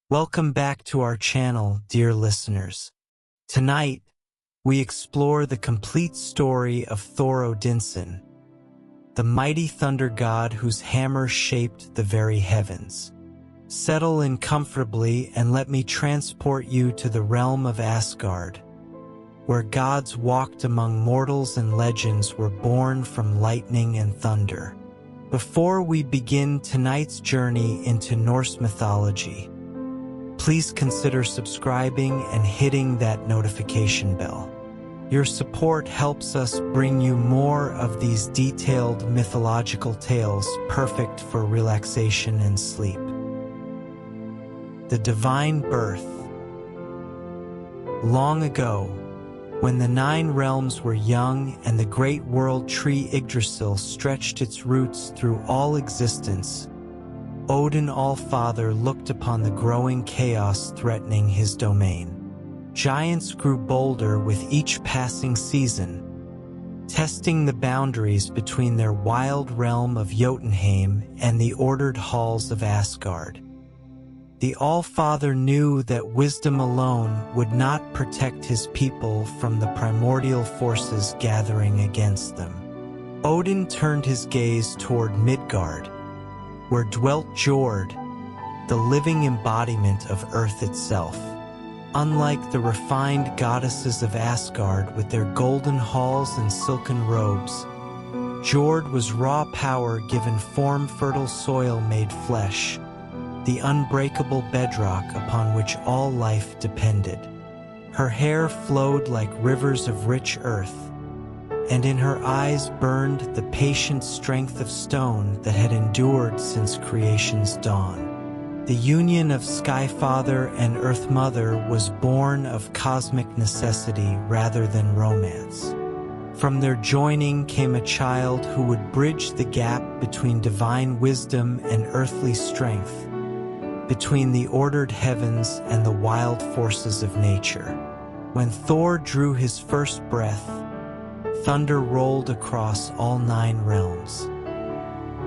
Welcome back to our channel, dear listeners. Tonight, we explore the complete story of Thor Odinson, the mighty thunder god whose hammer shaped the very heavens. Settle in comfortably and let me transport you to the realm of Asgard, where gods walked among mortals and legends were born from lightning and thunder. Before we begin tonight's journey into Norse mythology, please consider subscribing and hitting that notification bell. Your support helps us bring you more of these detailed mythological tales perfect for relaxation and sleep. The Divine Birth. Long ago, when the 9 realms were young and the great world tree Yggdrasil stretched its roots through all existence, Odin All-Father looked upon the growing chaos threatening his domain. Giants grew bolder with each passing season, testing the boundaries between their wild realm of Jotunheim and the ordered halls of Asgard. The All-Father knew that wisdom alone would not protect his people from the primordial forces gathering against them. Odin turned his gaze toward Midgard, where dwelt Jord, the living embodiment of Earth itself. Unlike the refined goddesses of Asgard with their golden halls and silken robes, Jord was raw power given form, fertile soil made flesh, the unbreakable bedrock upon which all life depended. Her hair flowed like rivers of rich earth, and in her eyes burned the patient strength of stone that had endured since creation's dawn. The union of Skyfather and Earth Mother was born of cosmic necessity rather than romance. From their joining came a child who would bridge the gap between divine wisdom and earthly strength, between the ordered heavens and the wild forces of nature. When Thor drew his first breath, thunder rolled across all 9 realms.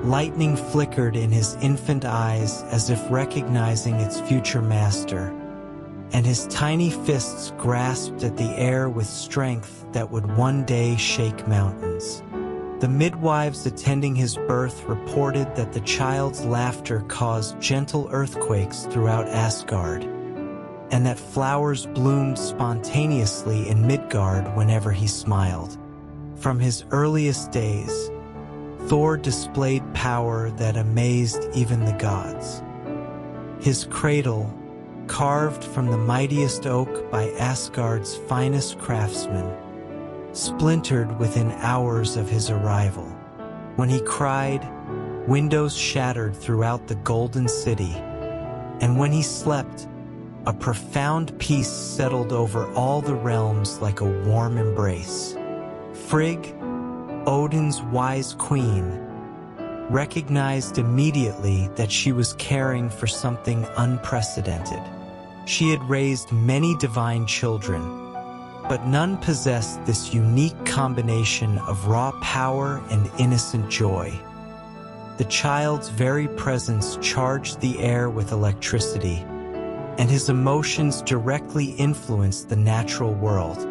Lightning flickered in his infant eyes as if recognizing its future master, and his tiny fists grasped at the air with strength that would one day shake mountains. The midwives attending his birth reported that the child's laughter caused gentle earthquakes throughout Asgard, and that flowers bloomed spontaneously in Midgard whenever he smiled. From his earliest days, Thor displayed power that amazed even the gods. His cradle, carved from the mightiest oak by Asgard's finest craftsmen, splintered within hours of his arrival. When he cried, windows shattered throughout the Golden City, and when he slept, a profound peace settled over all the realms like a warm embrace. Frigg, Odin's wise queen, recognized immediately that she was caring for something unprecedented. She had raised many divine children, but none possessed this unique combination of raw power and innocent joy. The child's very presence charged the air with electricity, and his emotions directly influenced the natural world.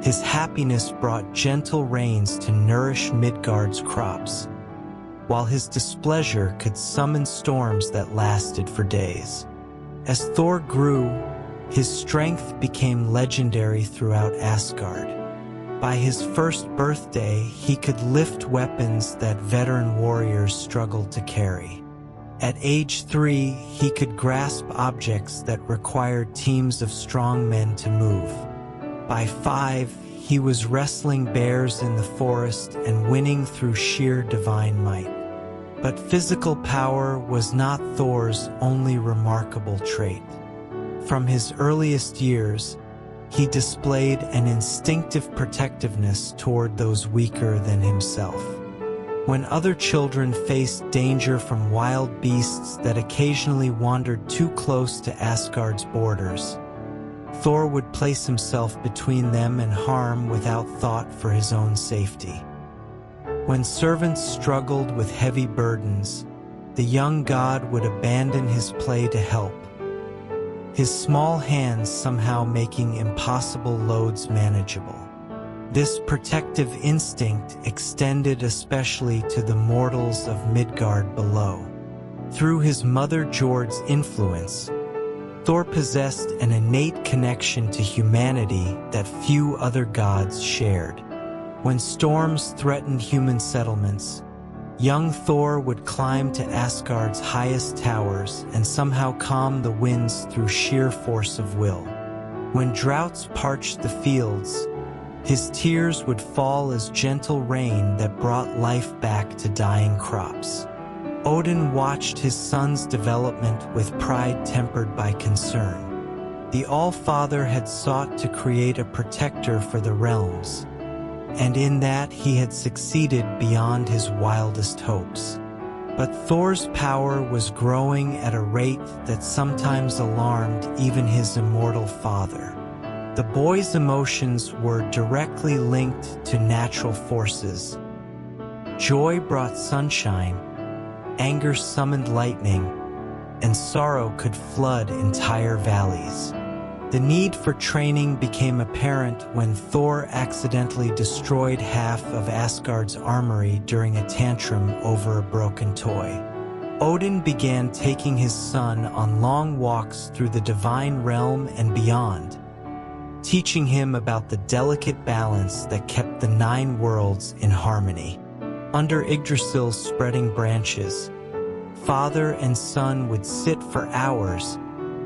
His happiness brought gentle rains to nourish Midgard's crops, while his displeasure could summon storms that lasted for days. As Thor grew, his strength became legendary throughout Asgard. By his first birthday, he could lift weapons that veteran warriors struggled to carry. At age 3, he could grasp objects that required teams of strong men to move. By 5, he was wrestling bears in the forest and winning through sheer divine might. But physical power was not Thor's only remarkable trait. From his earliest years, he displayed an instinctive protectiveness toward those weaker than himself. When other children faced danger from wild beasts that occasionally wandered too close to Asgard's borders, Thor would place himself between them and harm without thought for his own safety. When servants struggled with heavy burdens, the young god would abandon his play to help, his small hands somehow making impossible loads manageable. This protective instinct extended especially to the mortals of Midgard below. Through his mother Jord's influence, Thor possessed an innate connection to humanity that few other gods shared. When storms threatened human settlements, young Thor would climb to Asgard's highest towers and somehow calm the winds through sheer force of will. When droughts parched the fields, his tears would fall as gentle rain that brought life back to dying crops. Odin watched his son's development with pride tempered by concern. The All-Father had sought to create a protector for the realms, and in that he had succeeded beyond his wildest hopes. But Thor's power was growing at a rate that sometimes alarmed even his immortal father. The boy's emotions were directly linked to natural forces. Joy brought sunshine, anger summoned lightning, and sorrow could flood entire valleys. The need for training became apparent when Thor accidentally destroyed half of Asgard's armory during a tantrum over a broken toy. Odin began taking his son on long walks through the divine realm and beyond, teaching him about the delicate balance that kept the 9 worlds in harmony. Under Yggdrasil's spreading branches, father and son would sit for hours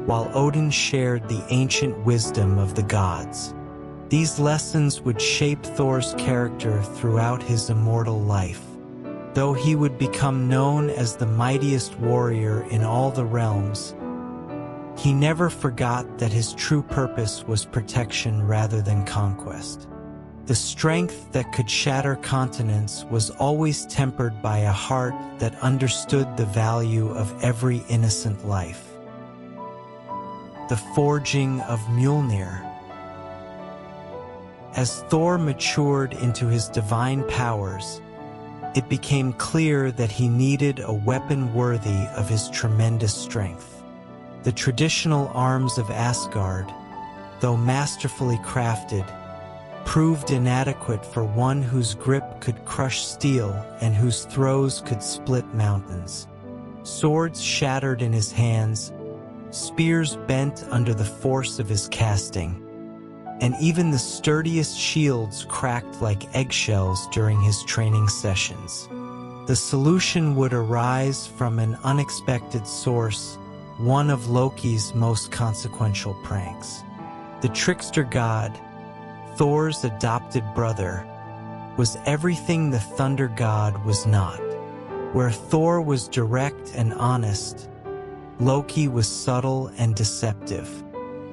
while Odin shared the ancient wisdom of the gods. These lessons would shape Thor's character throughout his immortal life. Though he would become known as the mightiest warrior in all the realms, he never forgot that his true purpose was protection rather than conquest. The strength that could shatter continents was always tempered by a heart that understood the value of every innocent life. The forging of Mjolnir. As Thor matured into his divine powers, it became clear that he needed a weapon worthy of his tremendous strength. The traditional arms of Asgard, though masterfully crafted, proved inadequate for one whose grip could crush steel and whose throws could split mountains. Swords shattered in his hands, spears bent under the force of his casting, and even the sturdiest shields cracked like eggshells during his training sessions. The solution would arise from an unexpected source, one of Loki's most consequential pranks. The trickster god, Thor's adopted brother, was everything the Thunder God was not. Where Thor was direct and honest, Loki was subtle and deceptive.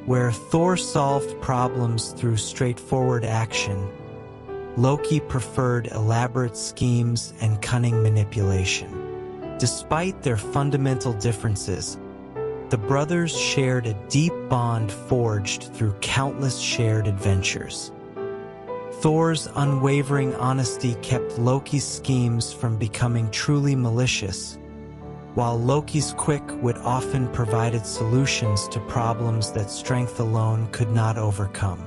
Where Thor solved problems through straightforward action, Loki preferred elaborate schemes and cunning manipulation. Despite their fundamental differences, the brothers shared a deep bond forged through countless shared adventures. Thor's unwavering honesty kept Loki's schemes from becoming truly malicious, while Loki's quick wit often provided solutions to problems that strength alone could not overcome.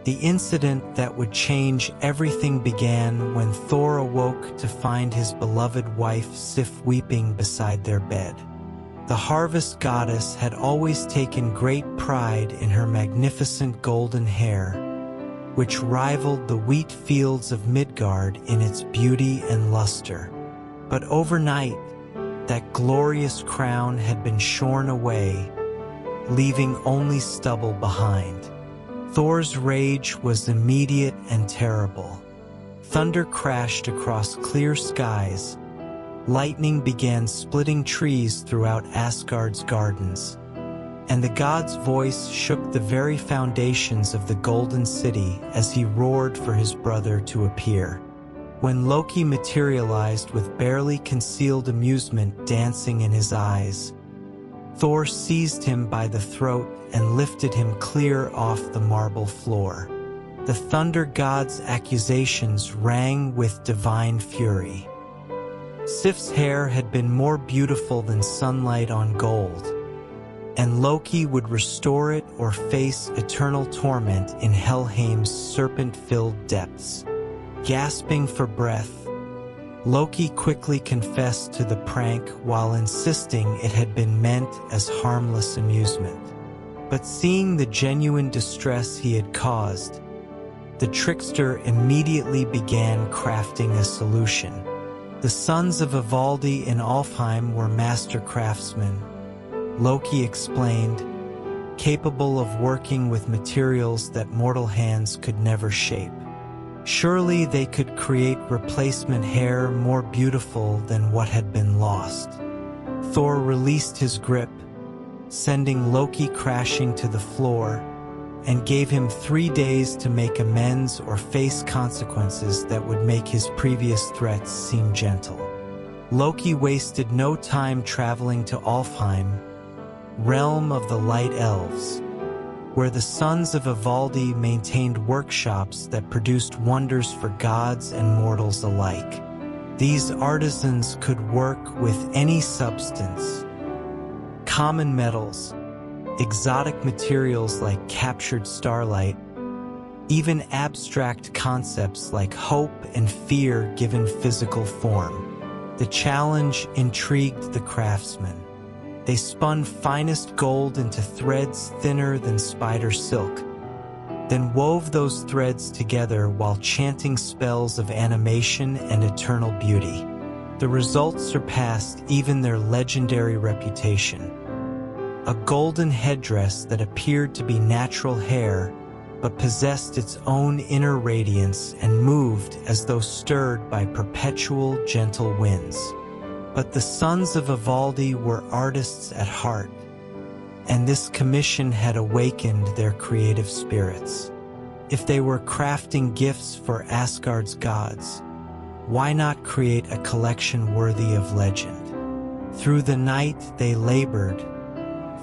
The incident that would change everything began when Thor awoke to find his beloved wife Sif weeping beside their bed. The harvest goddess had always taken great pride in her magnificent golden hair, which rivaled the wheat fields of Midgard in its beauty and luster. But overnight, that glorious crown had been shorn away, leaving only stubble behind. Thor's rage was immediate and terrible. Thunder crashed across clear skies. Lightning began splitting trees throughout Asgard's gardens, and the god's voice shook the very foundations of the Golden City as he roared for his brother to appear. When Loki materialized with barely concealed amusement dancing in his eyes, Thor seized him by the throat and lifted him clear off the marble floor. The Thunder God's accusations rang with divine fury. Sif's hair had been more beautiful than sunlight on gold, and Loki would restore it or face eternal torment in Helheim's serpent-filled depths. Gasping for breath, Loki quickly confessed to the prank while insisting it had been meant as harmless amusement. But seeing the genuine distress he had caused, the trickster immediately began crafting a solution. The sons of Ivaldi in Alfheim were master craftsmen, Loki explained, capable of working with materials that mortal hands could never shape. Surely they could create replacement hair more beautiful than what had been lost. Thor released his grip, sending Loki crashing to the floor, and gave him 3 days to make amends or face consequences that would make his previous threats seem gentle. Loki wasted no time traveling to Alfheim, realm of the Light Elves, where the sons of Ivaldi maintained workshops that produced wonders for gods and mortals alike. These artisans could work with any substance, common metals, exotic materials like captured starlight, even abstract concepts like hope and fear given physical form. The challenge intrigued the craftsmen. They spun finest gold into threads thinner than spider silk, then wove those threads together while chanting spells of animation and eternal beauty. The result surpassed even their legendary reputation. A golden headdress that appeared to be natural hair, but possessed its own inner radiance and moved as though stirred by perpetual gentle winds. But the sons of Ivaldi were artists at heart, and this commission had awakened their creative spirits. If they were crafting gifts for Asgard's gods, why not create a collection worthy of legend? Through the night they labored,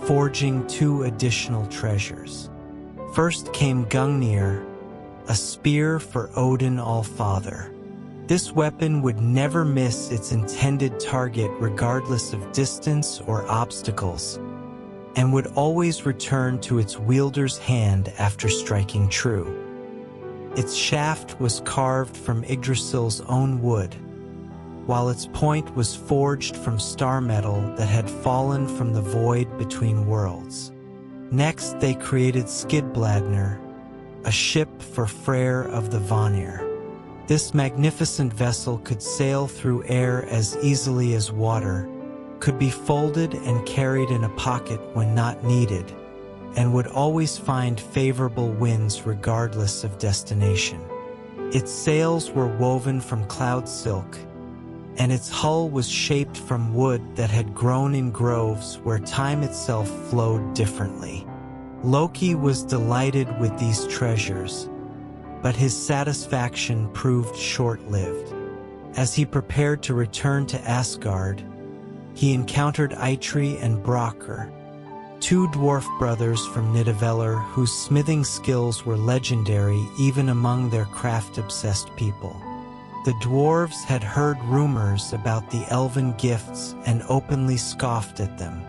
forging 2 additional treasures. First came Gungnir, a spear for Odin All-Father. This weapon would never miss its intended target regardless of distance or obstacles, and would always return to its wielder's hand after striking true. Its shaft was carved from Yggdrasil's own wood, while its point was forged from star metal that had fallen from the void between worlds. Next, they created Skidbladnir, a ship for Freyr of the Vanir. This magnificent vessel could sail through air as easily as water, could be folded and carried in a pocket when not needed, and would always find favorable winds regardless of destination. Its sails were woven from cloud silk, and its hull was shaped from wood that had grown in groves where time itself flowed differently. Loki was delighted with these treasures, but his satisfaction proved short-lived. As he prepared to return to Asgard, he encountered Eitri and Brokkr, 2 dwarf brothers from Nidavellir whose smithing skills were legendary even among their craft-obsessed people. The dwarves had heard rumors about the elven gifts and openly scoffed at them.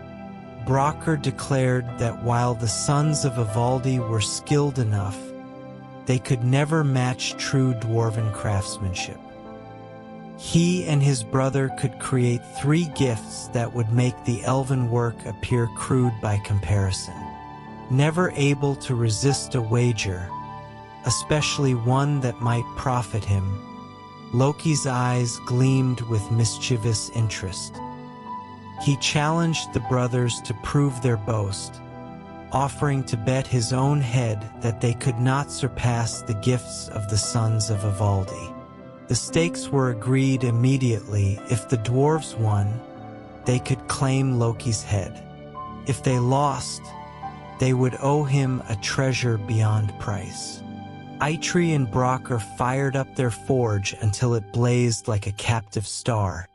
Brokkr declared that while the sons of Ivaldi were skilled enough, they could never match true dwarven craftsmanship. He and his brother could create 3 gifts that would make the elven work appear crude by comparison. Never able to resist a wager, especially one that might profit him, Loki's eyes gleamed with mischievous interest. He challenged the brothers to prove their boast, offering to bet his own head that they could not surpass the gifts of the sons of Ivaldi. The stakes were agreed immediately. If the dwarves won, they could claim Loki's head. If they lost, they would owe him a treasure beyond price. Eitri and Brokkr fired up their forge until it blazed like a captive star,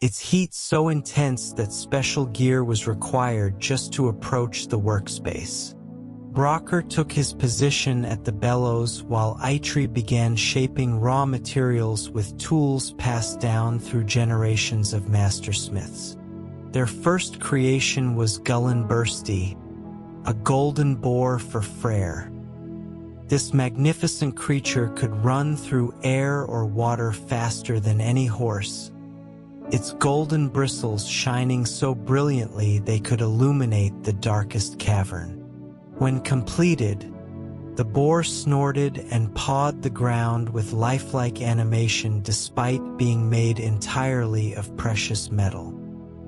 its heat so intense that special gear was required just to approach the workspace. Brokkr took his position at the bellows while Eitri began shaping raw materials with tools passed down through generations of mastersmiths. Their first creation was Gullinbursti, a golden boar for Freyr. This magnificent creature could run through air or water faster than any horse, its golden bristles shining so brilliantly they could illuminate the darkest cavern. When completed, the boar snorted and pawed the ground with lifelike animation despite being made entirely of precious metal.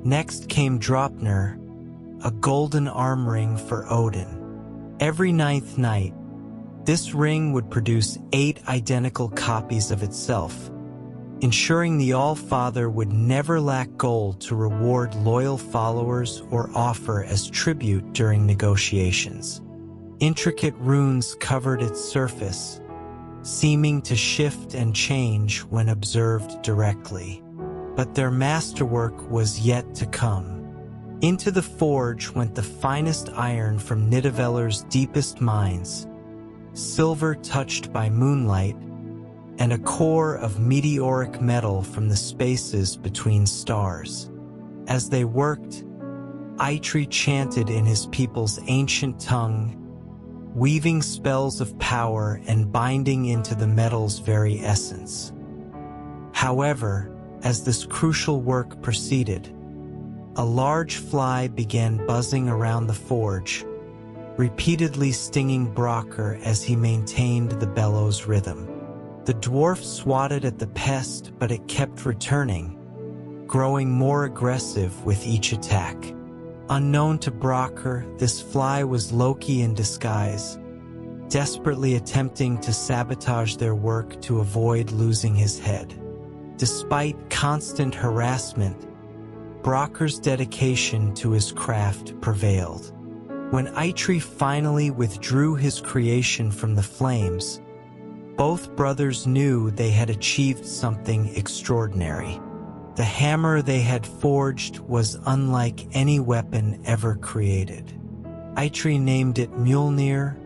Next came Draupnir, a golden arm ring for Odin. Every 9th night, this ring would produce 8 identical copies of itself, ensuring the All-Father would never lack gold to reward loyal followers or offer as tribute during negotiations. Intricate runes covered its surface, seeming to shift and change when observed directly. But their masterwork was yet to come. Into the forge went the finest iron from Nidavelir's deepest mines, silver touched by moonlight, and a core of meteoric metal from the spaces between stars. As they worked, Eitri chanted in his people's ancient tongue, weaving spells of power and binding into the metal's very essence. However, as this crucial work proceeded, a large fly began buzzing around the forge, repeatedly stinging Brokkr as he maintained the bellows rhythm. The dwarf swatted at the pest, but it kept returning, growing more aggressive with each attack. Unknown to Brokkr, this fly was Loki in disguise, desperately attempting to sabotage their work to avoid losing his head. Despite constant harassment, Brokkr's dedication to his craft prevailed. When Eitri finally withdrew his creation from the flames, both brothers knew they had achieved something extraordinary. The hammer they had forged was unlike any weapon ever created. Eitri named it Mjolnir,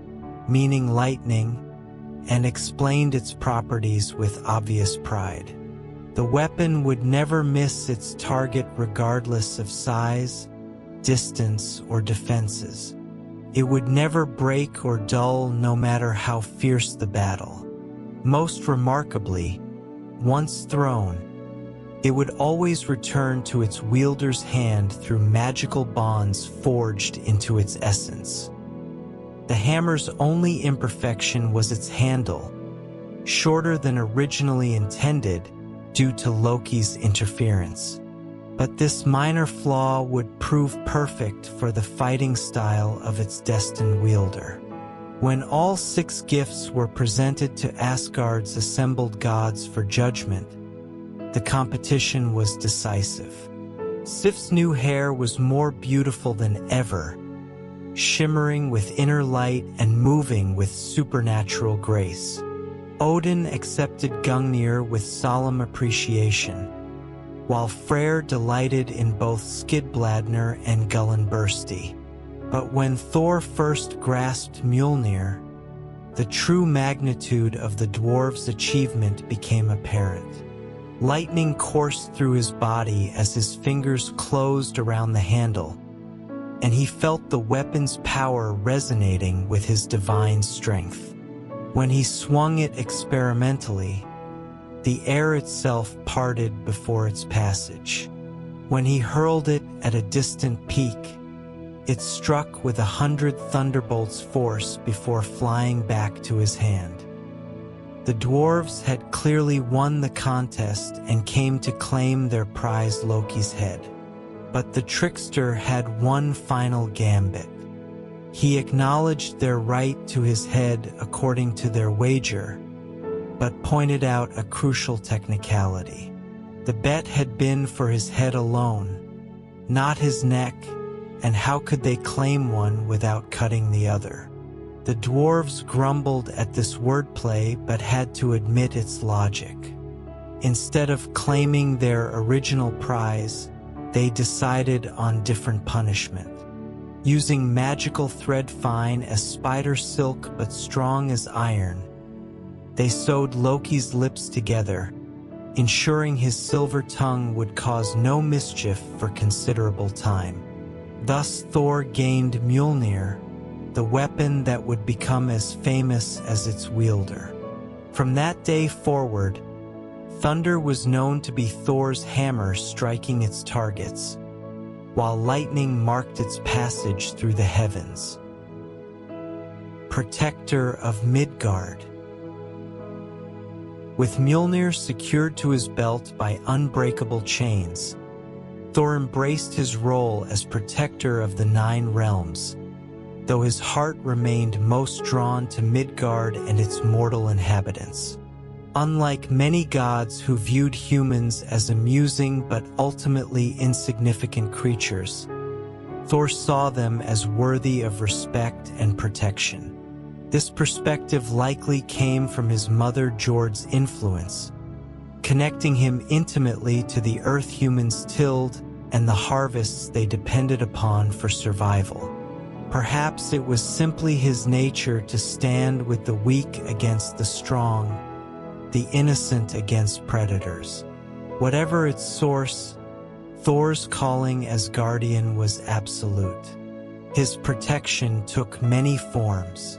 meaning lightning, and explained its properties with obvious pride. The weapon would never miss its target regardless of size, distance, or defenses. It would never break or dull no matter how fierce the battle. Most remarkably, once thrown, it would always return to its wielder's hand through magical bonds forged into its essence. The hammer's only imperfection was its handle, shorter than originally intended due to Loki's interference. But this minor flaw would prove perfect for the fighting style of its destined wielder. When all 6 gifts were presented to Asgard's assembled gods for judgment, the competition was decisive. Sif's new hair was more beautiful than ever, shimmering with inner light and moving with supernatural grace. Odin accepted Gungnir with solemn appreciation, while Freyr delighted in both Skidbladnir and Gullinbursti. But when Thor first grasped Mjolnir, the true magnitude of the dwarf's achievement became apparent. Lightning coursed through his body as his fingers closed around the handle, and he felt the weapon's power resonating with his divine strength. When he swung it experimentally, the air itself parted before its passage. When he hurled it at a distant peak, it struck with 100 thunderbolts' force before flying back to his hand. The dwarves had clearly won the contest and came to claim their prize Loki's head. But the trickster had one final gambit. He acknowledged their right to his head according to their wager, but pointed out a crucial technicality. The bet had been for his head alone, not his neck, and how could they claim one without cutting the other? The dwarves grumbled at this wordplay but had to admit its logic. Instead of claiming their original prize, they decided on different punishment. Using magical thread fine as spider silk but strong as iron, they sewed Loki's lips together, ensuring his silver tongue would cause no mischief for considerable time. Thus Thor gained Mjolnir, the weapon that would become as famous as its wielder. From that day forward, thunder was known to be Thor's hammer striking its targets, while lightning marked its passage through the heavens. Protector of Midgard. With Mjolnir secured to his belt by unbreakable chains, Thor embraced his role as protector of the 9 realms, though his heart remained most drawn to Midgard and its mortal inhabitants. Unlike many gods who viewed humans as amusing but ultimately insignificant creatures, Thor saw them as worthy of respect and protection. This perspective likely came from his mother Jord's influence, connecting him intimately to the earth humans tilled and the harvests they depended upon for survival. Perhaps it was simply his nature to stand with the weak against the strong, the innocent against predators. Whatever its source, Thor's calling as guardian was absolute. His protection took many forms.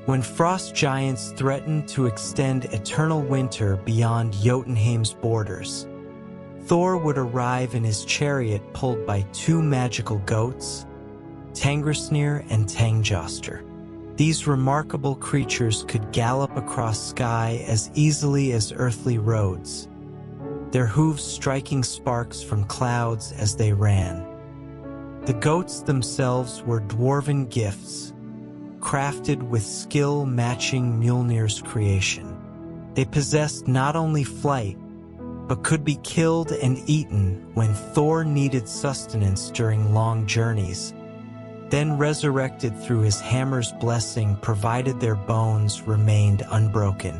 When frost giants threatened to extend eternal winter beyond Jotunheim's borders, Thor would arrive in his chariot pulled by 2 magical goats, Tangrisnir and Tangjoster. These remarkable creatures could gallop across sky as easily as earthly roads, their hooves striking sparks from clouds as they ran. The goats themselves were dwarven gifts, crafted with skill matching Mjolnir's creation. They possessed not only flight, but could be killed and eaten when Thor needed sustenance during long journeys, then resurrected through his hammer's blessing provided their bones remained unbroken.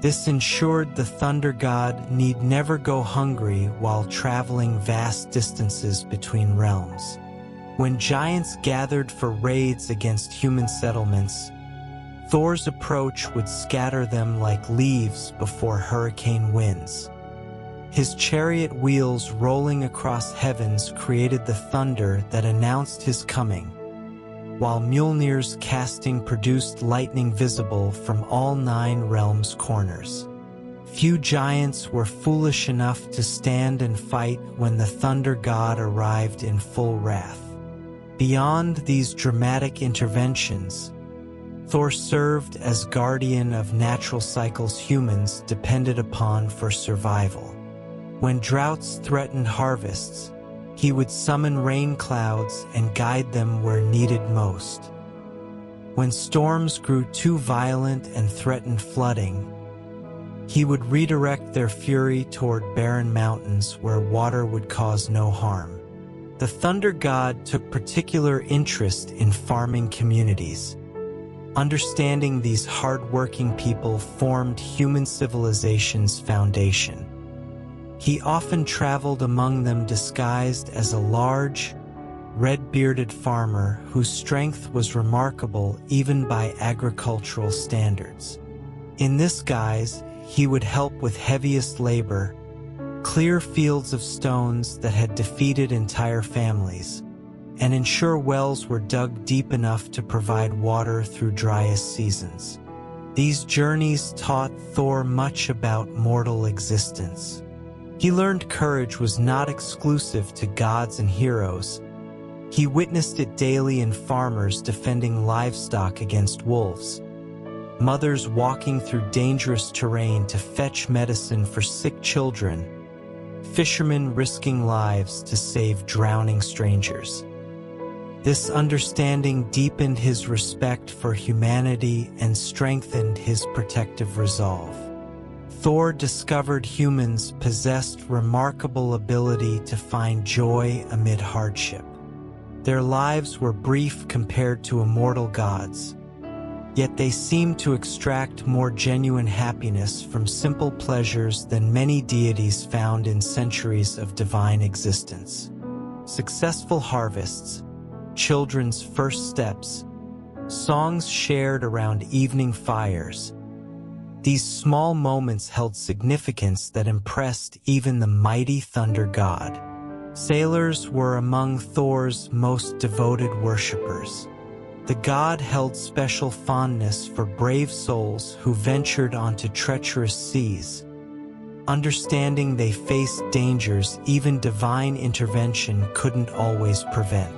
This ensured the thunder god need never go hungry while traveling vast distances between realms. When giants gathered for raids against human settlements, Thor's approach would scatter them like leaves before hurricane winds. His chariot wheels rolling across heavens created the thunder that announced his coming, while Mjolnir's casting produced lightning visible from all 9 realms' corners. Few giants were foolish enough to stand and fight when the thunder god arrived in full wrath. Beyond these dramatic interventions, Thor served as guardian of natural cycles humans depended upon for survival. When droughts threatened harvests, he would summon rain clouds and guide them where needed most. When storms grew too violent and threatened flooding, he would redirect their fury toward barren mountains where water would cause no harm. The thunder god took particular interest in farming communities. Understanding these hard-working people formed human civilization's foundation. He often traveled among them disguised as a large, red-bearded farmer whose strength was remarkable even by agricultural standards. In this guise, he would help with heaviest labor, clear fields of stones that had defeated entire families, and ensure wells were dug deep enough to provide water through driest seasons. These journeys taught Thor much about mortal existence. He learned courage was not exclusive to gods and heroes. He witnessed it daily in farmers defending livestock against wolves, mothers walking through dangerous terrain to fetch medicine for sick children, fishermen risking lives to save drowning strangers. This understanding deepened his respect for humanity and strengthened his protective resolve. Thor discovered humans possessed remarkable ability to find joy amid hardship. Their lives were brief compared to immortal gods, yet they seemed to extract more genuine happiness from simple pleasures than many deities found in centuries of divine existence. Successful harvests, children's first steps, songs shared around evening fires. These small moments held significance that impressed even the mighty Thunder God. Sailors were among Thor's most devoted worshippers. The god held special fondness for brave souls who ventured onto treacherous seas. Understanding they faced dangers even divine intervention couldn't always prevent.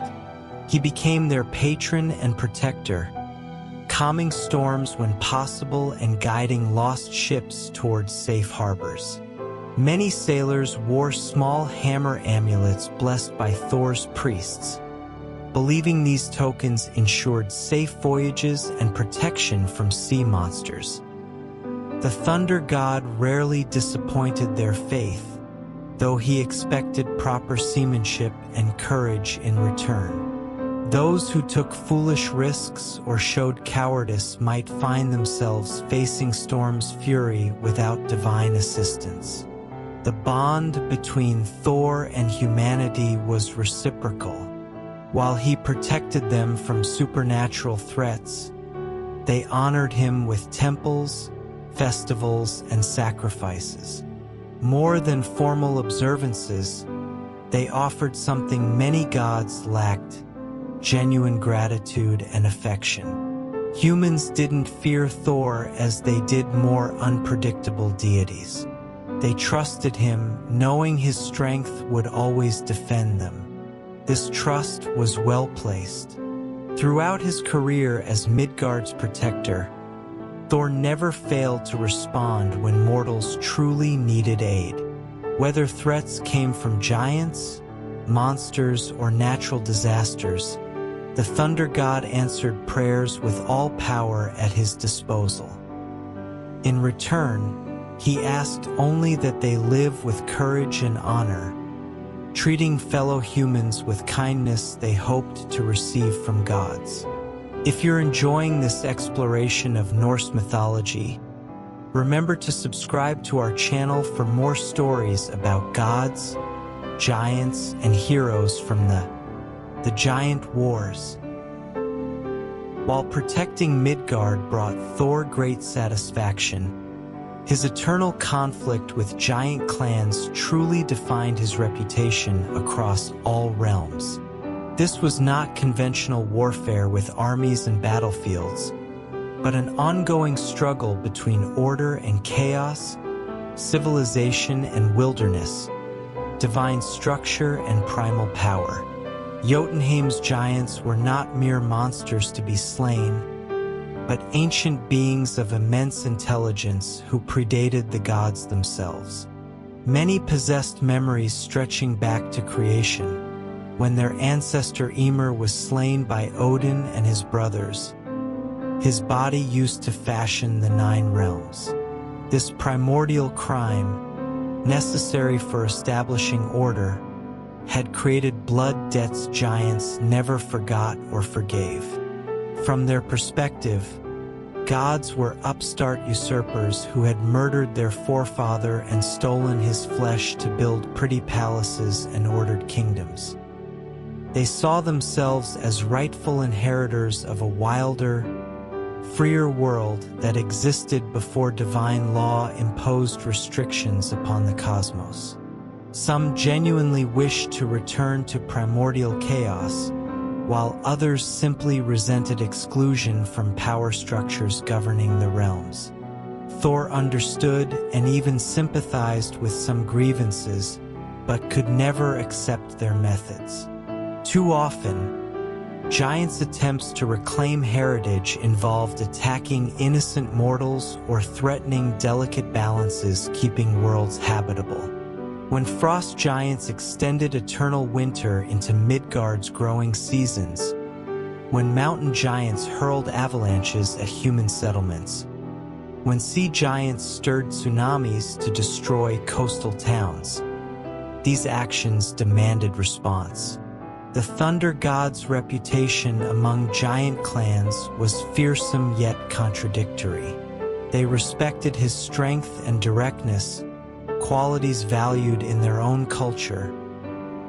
He became their patron and protector, calming storms when possible and guiding lost ships towards safe harbors. Many sailors wore small hammer amulets blessed by Thor's priests, believing these tokens ensured safe voyages and protection from sea monsters. The Thunder God rarely disappointed their faith, though he expected proper seamanship and courage in return. Those who took foolish risks or showed cowardice might find themselves facing storm's fury without divine assistance. The bond between Thor and humanity was reciprocal. While he protected them from supernatural threats, they honored him with temples, festivals, and sacrifices. More than formal observances, they offered something many gods lacked: genuine gratitude and affection. Humans didn't fear Thor as they did more unpredictable deities. They trusted him, knowing his strength would always defend them. This trust was well placed. Throughout his career as Midgard's protector, Thor never failed to respond when mortals truly needed aid. Whether threats came from giants, monsters, or natural disasters, the Thunder God answered prayers with all power at his disposal. In return, he asked only that they live with courage and honor, treating fellow humans with kindness they hoped to receive from gods. If you're enjoying this exploration of Norse mythology, remember to subscribe to our channel for more stories about gods, giants, and heroes from the giant wars. While protecting Midgard brought Thor great satisfaction, his eternal conflict with giant clans truly defined his reputation across all realms. This was not conventional warfare with armies and battlefields, but an ongoing struggle between order and chaos, civilization and wilderness, divine structure and primal power. Jotunheim's giants were not mere monsters to be slain, but ancient beings of immense intelligence who predated the gods themselves. Many possessed memories stretching back to creation, when their ancestor Ymir was slain by Odin and his brothers, his body used to fashion the 9 realms. This primordial crime, necessary for establishing order, had created blood debts giants never forgot or forgave. From their perspective, gods were upstart usurpers who had murdered their forefather and stolen his flesh to build pretty palaces and ordered kingdoms. They saw themselves as rightful inheritors of a wilder, freer world that existed before divine law imposed restrictions upon the cosmos. Some genuinely wished to return to primordial chaos, while others simply resented exclusion from power structures governing the realms. Thor understood and even sympathized with some grievances, but could never accept their methods. Too often, giants' attempts to reclaim heritage involved attacking innocent mortals or threatening delicate balances keeping worlds habitable. When frost giants extended eternal winter into Midgard's growing seasons, when mountain giants hurled avalanches at human settlements, when sea giants stirred tsunamis to destroy coastal towns, these actions demanded response. The Thunder God's reputation among giant clans was fearsome yet contradictory. They respected his strength and directness, qualities valued in their own culture,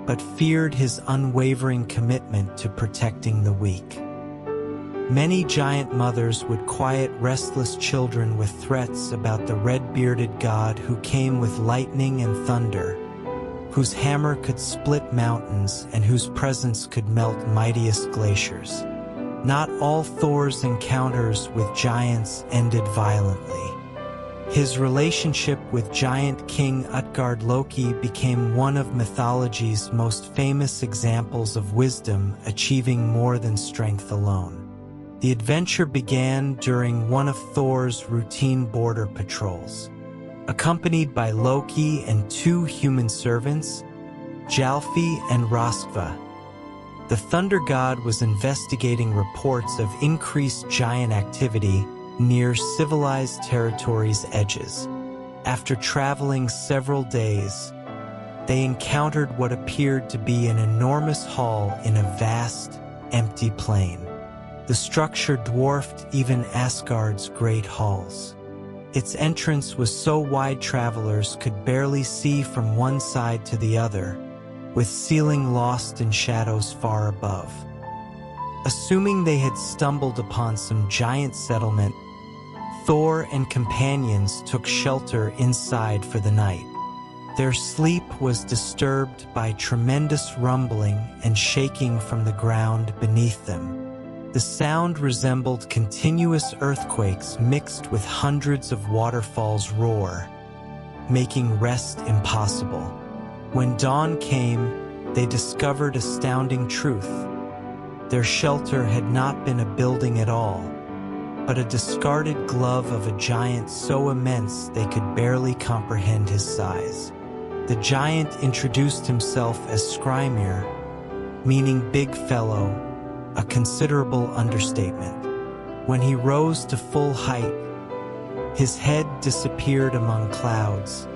but feared his unwavering commitment to protecting the weak. Many giant mothers would quiet restless children with threats about the red-bearded god who came with lightning and thunder, whose hammer could split mountains and whose presence could melt mightiest glaciers. Not all Thor's encounters with giants ended violently. His relationship with giant king Utgard Loki became one of mythology's most famous examples of wisdom achieving more than strength alone. The adventure began during one of Thor's routine border patrols. Accompanied by Loki and two human servants, Jalfi and Roskva, the Thunder God was investigating reports of increased giant activity near civilized territories' edges. After traveling several days, they encountered what appeared to be an enormous hall in a vast, empty plain. The structure dwarfed even Asgard's great halls. Its entrance was so wide travelers could barely see from one side to the other, with ceiling lost in shadows far above. Assuming they had stumbled upon some giant settlement, Thor and companions took shelter inside for the night. Their sleep was disturbed by tremendous rumbling and shaking from the ground beneath them. The sound resembled continuous earthquakes mixed with hundreds of waterfalls roar, making rest impossible. When dawn came, they discovered astounding truth. Their shelter had not been a building at all, but a discarded glove of a giant so immense they could barely comprehend his size. The giant introduced himself as Skrymir, meaning big fellow, a considerable understatement. When he rose to full height, his head disappeared among clouds,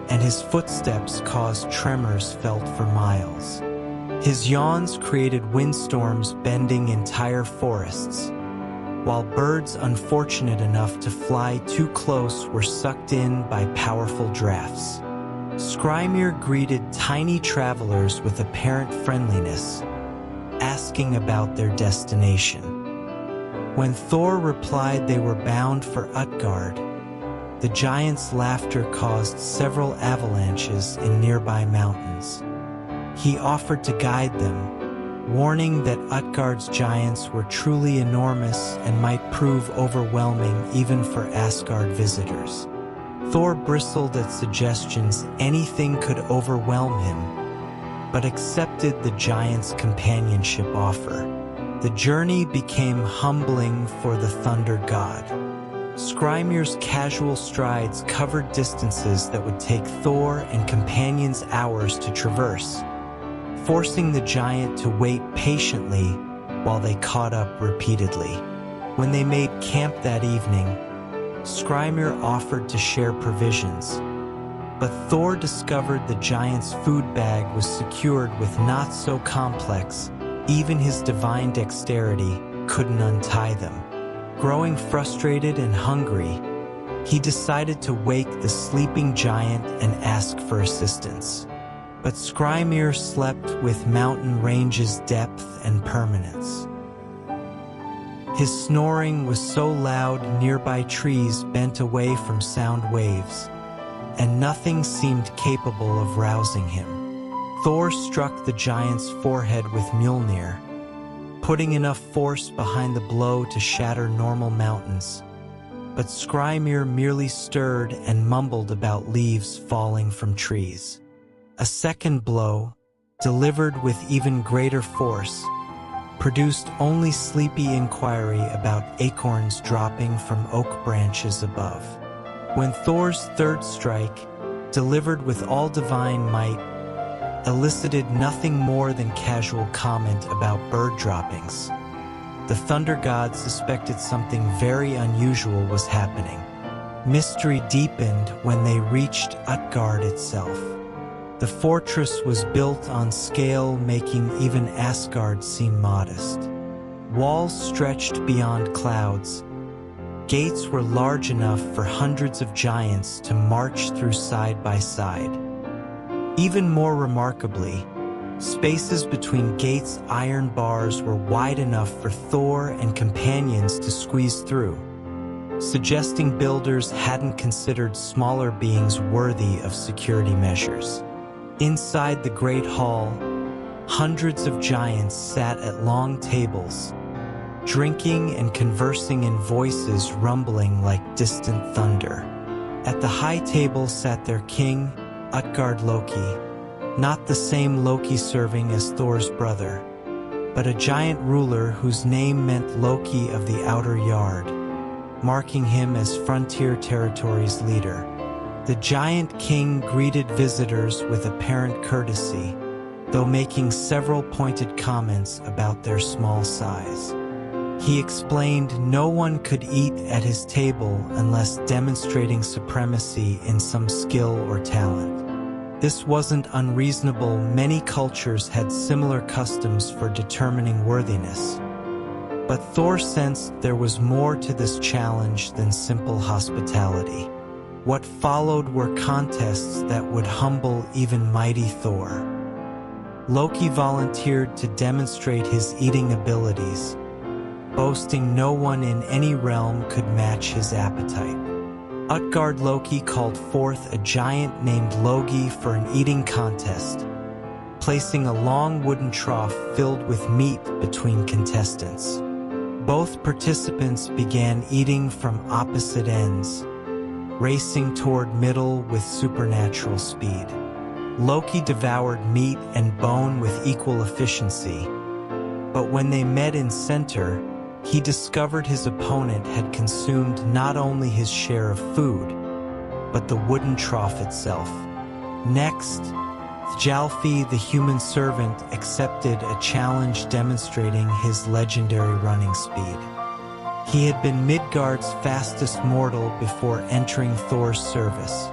and his footsteps caused tremors felt for miles. His yawns created windstorms bending entire forests, while birds unfortunate enough to fly too close were sucked in by powerful drafts. Skrymir greeted tiny travelers with apparent friendliness, asking about their destination. When Thor replied they were bound for Utgard, the giant's laughter caused several avalanches in nearby mountains. He offered to guide them, warning that Utgard's giants were truly enormous and might prove overwhelming even for Asgard visitors. Thor bristled at suggestions anything could overwhelm him, but accepted the giant's companionship offer. The journey became humbling for the Thunder God. Skrymir's casual strides covered distances that would take Thor and companions hours to traverse, forcing the giant to wait patiently while they caught up repeatedly. When they made camp that evening, Skrymir offered to share provisions, but Thor discovered the giant's food bag was secured with knots so complex, even his divine dexterity couldn't untie them. Growing frustrated and hungry, he decided to wake the sleeping giant and ask for assistance. But Skrymir slept with mountain range's depth and permanence. His snoring was so loud nearby trees bent away from sound waves, and nothing seemed capable of rousing him. Thor struck the giant's forehead with Mjolnir, putting enough force behind the blow to shatter normal mountains. But Skrymir merely stirred and mumbled about leaves falling from trees. A second blow, delivered with even greater force, produced only sleepy inquiry about acorns dropping from oak branches above. When Thor's third strike, delivered with all divine might, elicited nothing more than casual comment about bird droppings, the Thunder God suspected something very unusual was happening. Mystery deepened when they reached Utgard itself. The fortress was built on scale, making even Asgard seem modest. Walls stretched beyond clouds. Gates were large enough for hundreds of giants to march through side by side. Even more remarkably, Spaces between gates' iron bars were wide enough for Thor and companions to squeeze through, suggesting builders hadn't considered smaller beings worthy of security measures. Inside the Great Hall, hundreds of giants sat at long tables, drinking and conversing in voices rumbling like distant thunder. At the high table sat their king, Utgard Loki, not the same Loki serving as Thor's brother, but a giant ruler whose name meant Loki of the Outer Yard, marking him as Frontier Territory's leader. The giant king greeted visitors with apparent courtesy, though making several pointed comments about their small size. He explained no one could eat at his table unless demonstrating supremacy in some skill or talent. This wasn't unreasonable. Many cultures had similar customs for determining worthiness. But Thor sensed there was more to this challenge than simple hospitality. What followed were contests that would humble even mighty Thor. Loki volunteered to demonstrate his eating abilities, boasting no one in any realm could match his appetite. Utgard Loki called forth a giant named Logi for an eating contest, placing a long wooden trough filled with meat between contestants. Both participants began eating from opposite ends, racing toward middle with supernatural speed. Loki devoured meat and bone with equal efficiency, but when they met in center, he discovered his opponent had consumed not only his share of food, but the wooden trough itself. Next, Thjalfi, the human servant, accepted a challenge demonstrating his legendary running speed. He had been Midgard's fastest mortal before entering Thor's service,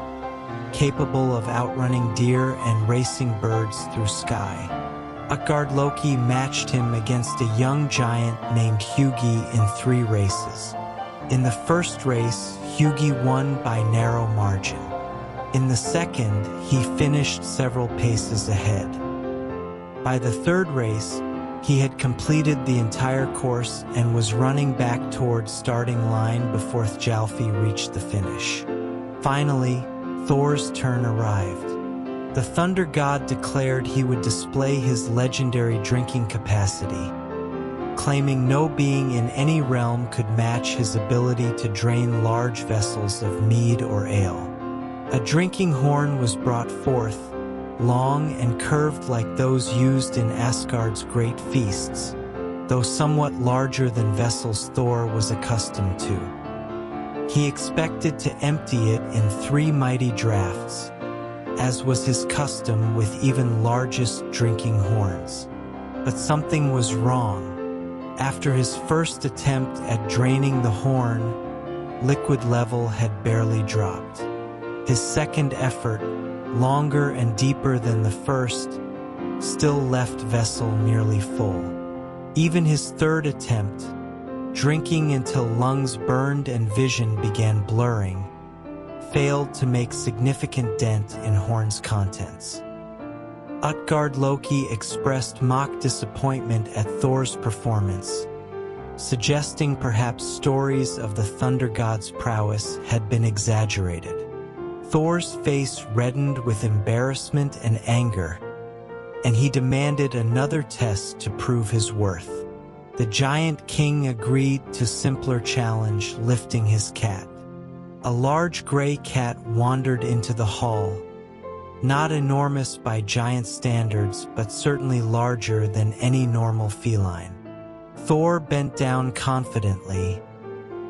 capable of outrunning deer and racing birds through sky. Utgard Loki matched him against a young giant named Hugi in 3 races. In the first race, Hugi won by narrow margin. In the second, he finished several paces ahead. By the third race, he had completed the entire course and was running back towards starting line before Thjalfi reached the finish. Finally, Thor's turn arrived. The Thunder God declared he would display his legendary drinking capacity, claiming no being in any realm could match his ability to drain large vessels of mead or ale. A drinking horn was brought forth, long and curved like those used in Asgard's great feasts, though somewhat larger than vessels Thor was accustomed to. He expected to empty it in 3 mighty draughts, as was his custom with even largest drinking horns. But something was wrong. After his first attempt at draining the horn, liquid level had barely dropped. His second effort, longer and deeper than the first, still left vessel nearly full. Even his third attempt, drinking until lungs burned and vision began blurring, failed to make significant dent in horn's contents. Utgard Loki expressed mock disappointment at Thor's performance, suggesting perhaps stories of the Thunder God's prowess had been exaggerated. Thor's face reddened with embarrassment and anger, and he demanded another test to prove his worth. The giant king agreed to simpler challenge, lifting his cat. A large gray cat wandered into the hall, not enormous by giant standards, but certainly larger than any normal feline. Thor bent down confidently,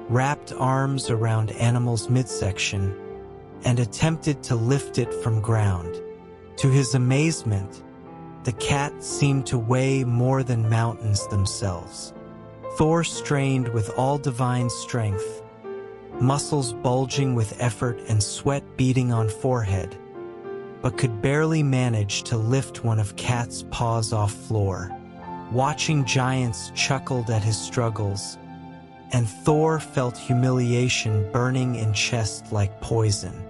wrapped arms around animal's midsection, and attempted to lift it from ground. To his amazement, the cat seemed to weigh more than mountains themselves. Thor strained with all divine strength, muscles bulging with effort and sweat beading on forehead, but could barely manage to lift one of Cat's paws off floor. Watching giants chuckled at his struggles, and Thor felt humiliation burning in chest like poison.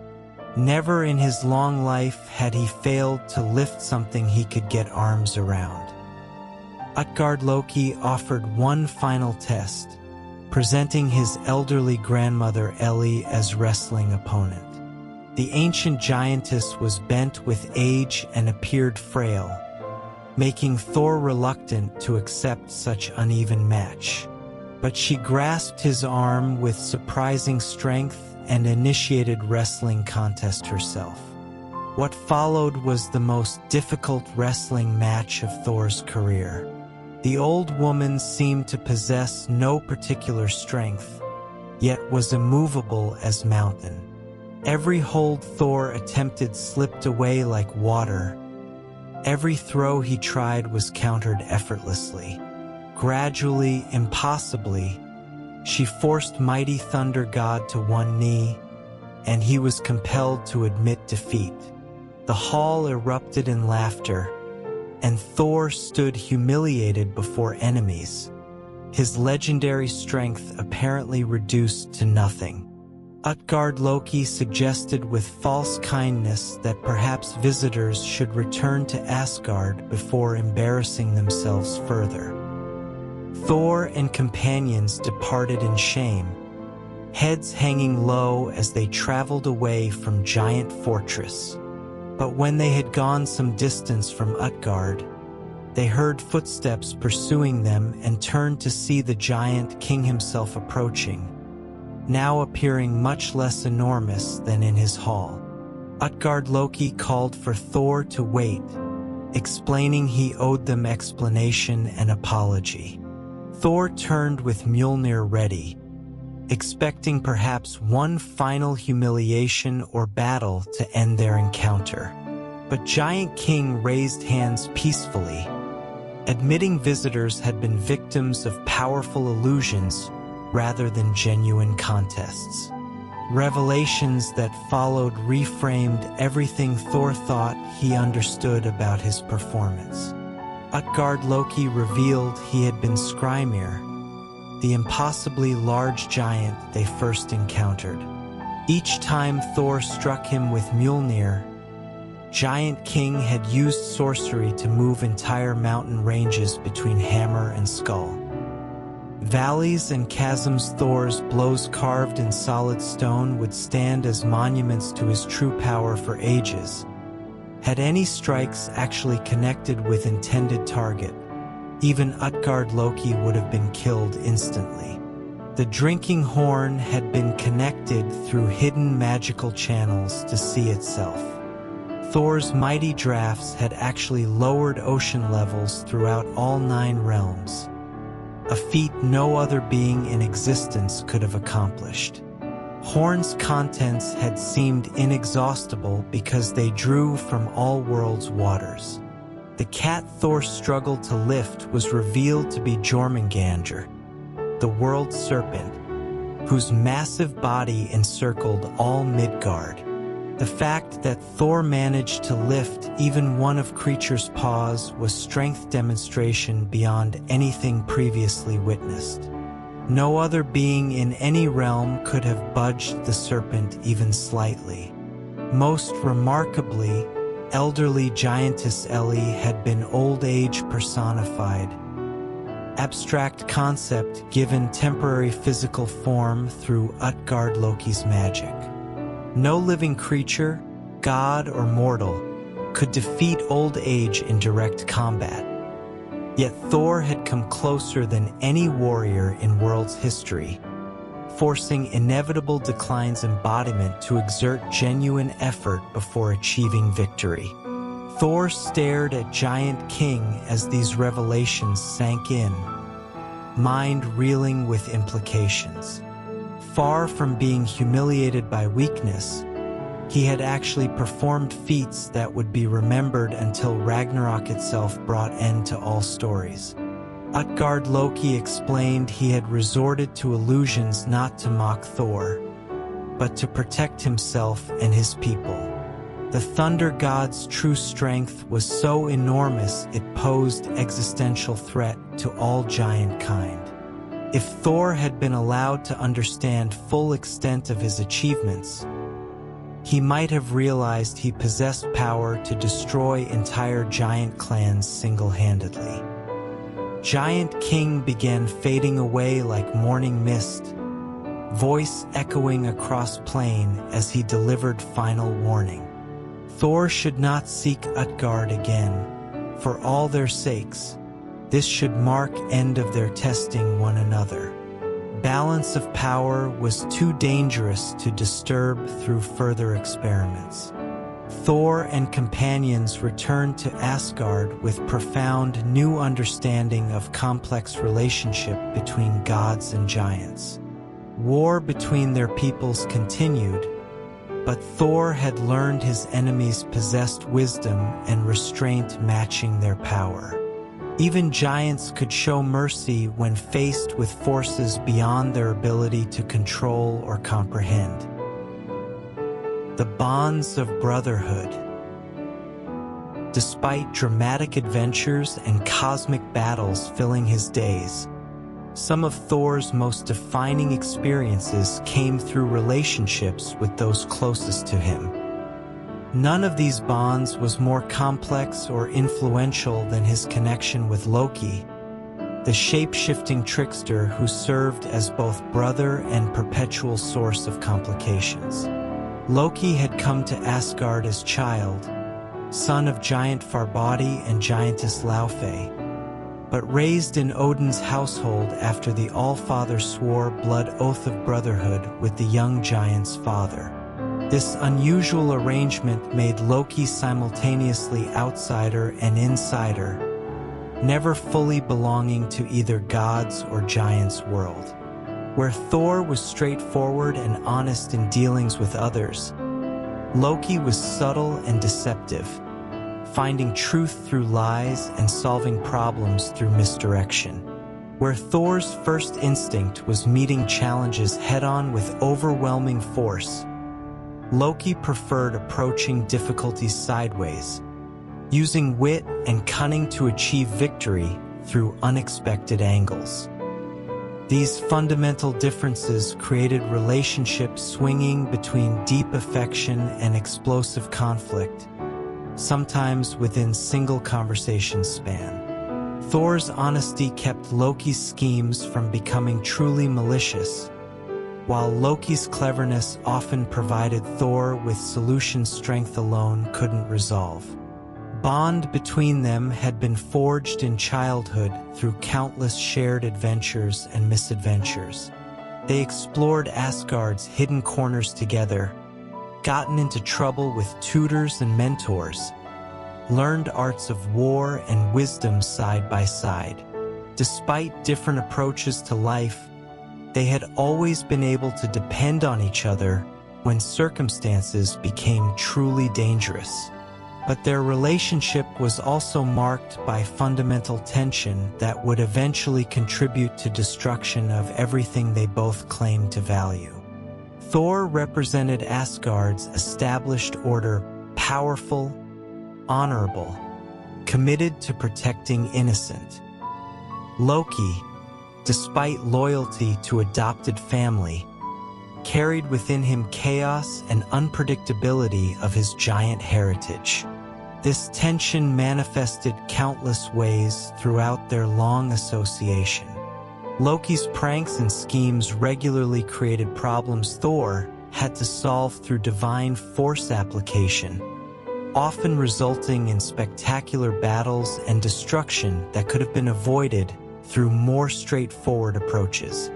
Never in his long life had he failed to lift something he could get arms around. Utgard Loki offered one final test, presenting his elderly grandmother Ellie as wrestling opponent. The ancient giantess was bent with age and appeared frail, making Thor reluctant to accept such uneven match. But she grasped his arm with surprising strength and initiated wrestling contest herself. What followed was the most difficult wrestling match of Thor's career. The old woman seemed to possess no particular strength, yet was immovable as mountain. Every hold Thor attempted slipped away like water. Every throw he tried was countered effortlessly. Gradually, impossibly, she forced mighty Thunder God to one knee, and he was compelled to admit defeat. The hall erupted in laughter, and Thor stood humiliated before enemies, his legendary strength apparently reduced to nothing. Utgard Loki suggested with false kindness that perhaps visitors should return to Asgard before embarrassing themselves further. Thor and companions departed in shame, heads hanging low as they traveled away from Giant Fortress. But when they had gone some distance from Utgard, they heard footsteps pursuing them and turned to see the giant king himself approaching, now appearing much less enormous than in his hall. Utgard Loki called for Thor to wait, explaining he owed them explanation and apology. Thor turned with Mjolnir ready, expecting perhaps one final humiliation or battle to end their encounter. But Giant King raised hands peacefully, admitting visitors had been victims of powerful illusions rather than genuine contests. Revelations that followed reframed everything Thor thought he understood about his performance. Utgard Loki revealed he had been Skrymir, the impossibly large giant they first encountered. Each time Thor struck him with Mjolnir, Giant King had used sorcery to move entire mountain ranges between hammer and skull. Valleys and chasms Thor's blows carved in solid stone would stand as monuments to his true power for ages. Had any strikes actually connected with intended target, even Utgard Loki would have been killed instantly. The drinking horn had been connected through hidden magical channels to see itself. Thor's mighty drafts had actually lowered ocean levels throughout all 9 realms, a feat no other being in existence could have accomplished. Horn's contents had seemed inexhaustible because they drew from all worlds' waters. The cat Thor struggled to lift was revealed to be Jormungandr, the World Serpent, whose massive body encircled all Midgard. The fact that Thor managed to lift even one of creature's paws was strength demonstration beyond anything previously witnessed. No other being in any realm could have budged the serpent even slightly. Most remarkably, elderly giantess Ellie had been old age personified, abstract concept given temporary physical form through Utgard Loki's magic. No living creature, god or mortal, could defeat old age in direct combat. Yet Thor had come closer than any warrior in world's history, forcing inevitable decline's embodiment to exert genuine effort before achieving victory. Thor stared at Giant King as these revelations sank in, mind reeling with implications. Far from being humiliated by weakness, he had actually performed feats that would be remembered until Ragnarok itself brought end to all stories. Utgard Loki explained he had resorted to illusions not to mock Thor, but to protect himself and his people. The Thunder God's true strength was so enormous it posed existential threat to all giant kind. If Thor had been allowed to understand full extent of his achievements, he might have realized he possessed power to destroy entire giant clans single-handedly. Giant King began fading away like morning mist, voice echoing across plain as he delivered final warning. Thor should not seek Utgard again, for all their sakes. This should mark end of their testing one another. Balance of power was too dangerous to disturb through further experiments. Thor and companions returned to Asgard with profound new understanding of complex relationship between gods and giants. War between their peoples continued, but Thor had learned his enemies possessed wisdom and restraint matching their power. Even giants could show mercy when faced with forces beyond their ability to control or comprehend. The bonds of brotherhood. Despite dramatic adventures and cosmic battles filling his days, some of Thor's most defining experiences came through relationships with those closest to him. None of these bonds was more complex or influential than his connection with Loki, the shape-shifting trickster who served as both brother and perpetual source of complications. Loki had come to Asgard as child, son of giant Farbodi and giantess Laufey, but raised in Odin's household after the All-Father swore blood oath of brotherhood with the young giant's father. This unusual arrangement made Loki simultaneously outsider and insider, never fully belonging to either gods or giants' world. Where Thor was straightforward and honest in dealings with others, Loki was subtle and deceptive, finding truth through lies and solving problems through misdirection. Where Thor's first instinct was meeting challenges head-on with overwhelming force, Loki preferred approaching difficulties sideways, using wit and cunning to achieve victory through unexpected angles. These fundamental differences created relationships swinging between deep affection and explosive conflict, sometimes within single conversation span. Thor's honesty kept Loki's schemes from becoming truly malicious, while Loki's cleverness often provided Thor with solutions strength alone couldn't resolve. Bond between them had been forged in childhood through countless shared adventures and misadventures. They explored Asgard's hidden corners together, gotten into trouble with tutors and mentors, learned arts of war and wisdom side by side. Despite different approaches to life, they had always been able to depend on each other when circumstances became truly dangerous. But their relationship was also marked by fundamental tension that would eventually contribute to destruction of everything they both claimed to value. Thor represented Asgard's established order, powerful, honorable, committed to protecting innocent. Loki, despite loyalty to adopted family, carried within him chaos and unpredictability of his giant heritage. This tension manifested countless ways throughout their long association. Loki's pranks and schemes regularly created problems Thor had to solve through divine force application, often resulting in spectacular battles and destruction that could have been avoided through more straightforward approaches.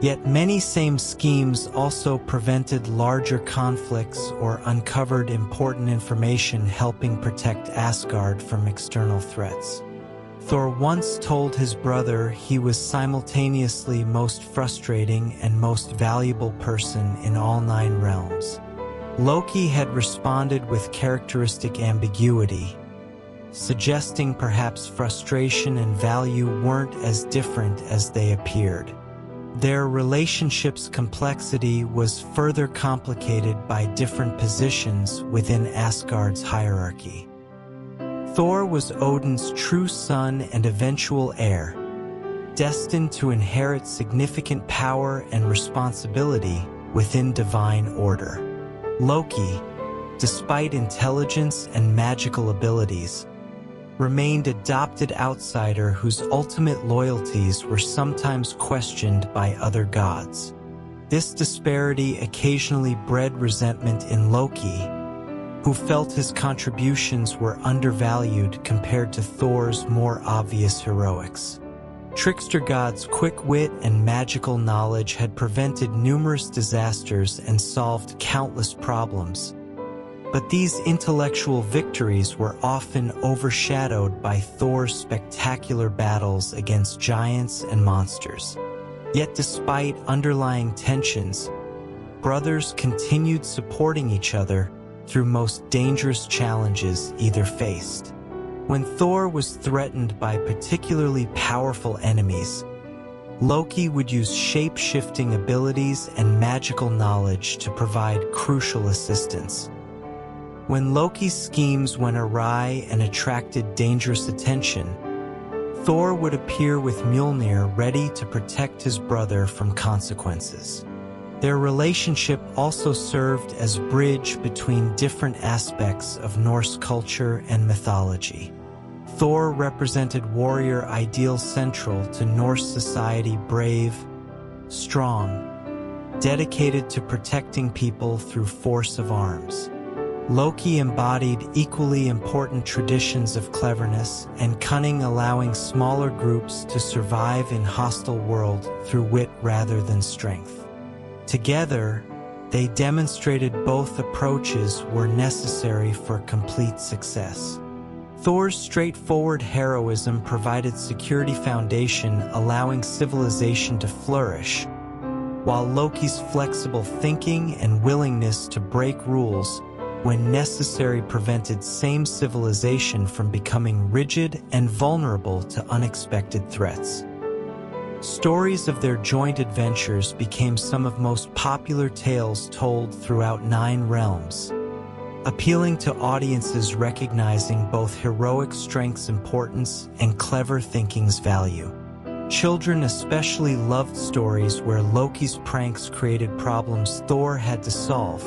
Yet many same schemes also prevented larger conflicts or uncovered important information helping protect Asgard from external threats. Thor once told his brother he was simultaneously most frustrating and most valuable person in all 9 realms. Loki had responded with characteristic ambiguity, suggesting perhaps frustration and value weren't as different as they appeared. Their relationship's complexity was further complicated by different positions within Asgard's hierarchy. Thor was Odin's true son and eventual heir, destined to inherit significant power and responsibility within divine order. Loki, despite intelligence and magical abilities, remained an adopted outsider whose ultimate loyalties were sometimes questioned by other gods. This disparity occasionally bred resentment in Loki, who felt his contributions were undervalued compared to Thor's more obvious heroics. Trickster God's quick wit and magical knowledge had prevented numerous disasters and solved countless problems. But these intellectual victories were often overshadowed by Thor's spectacular battles against giants and monsters. Yet despite underlying tensions, brothers continued supporting each other through most dangerous challenges either faced. When Thor was threatened by particularly powerful enemies, Loki would use shape-shifting abilities and magical knowledge to provide crucial assistance. When Loki's schemes went awry and attracted dangerous attention, Thor would appear with Mjolnir ready to protect his brother from consequences. Their relationship also served as a bridge between different aspects of Norse culture and mythology. Thor represented warrior ideals central to Norse society: brave, strong, dedicated to protecting people through force of arms. Loki embodied equally important traditions of cleverness and cunning, allowing smaller groups to survive in hostile world through wit rather than strength. Together, they demonstrated both approaches were necessary for complete success. Thor's straightforward heroism provided security foundation, allowing civilization to flourish, while Loki's flexible thinking and willingness to break rules when necessary prevented same civilization from becoming rigid and vulnerable to unexpected threats. Stories of their joint adventures became some of most popular tales told throughout 9 realms, appealing to audiences recognizing both heroic strength's importance and clever thinking's value. Children especially loved stories where Loki's pranks created problems Thor had to solve,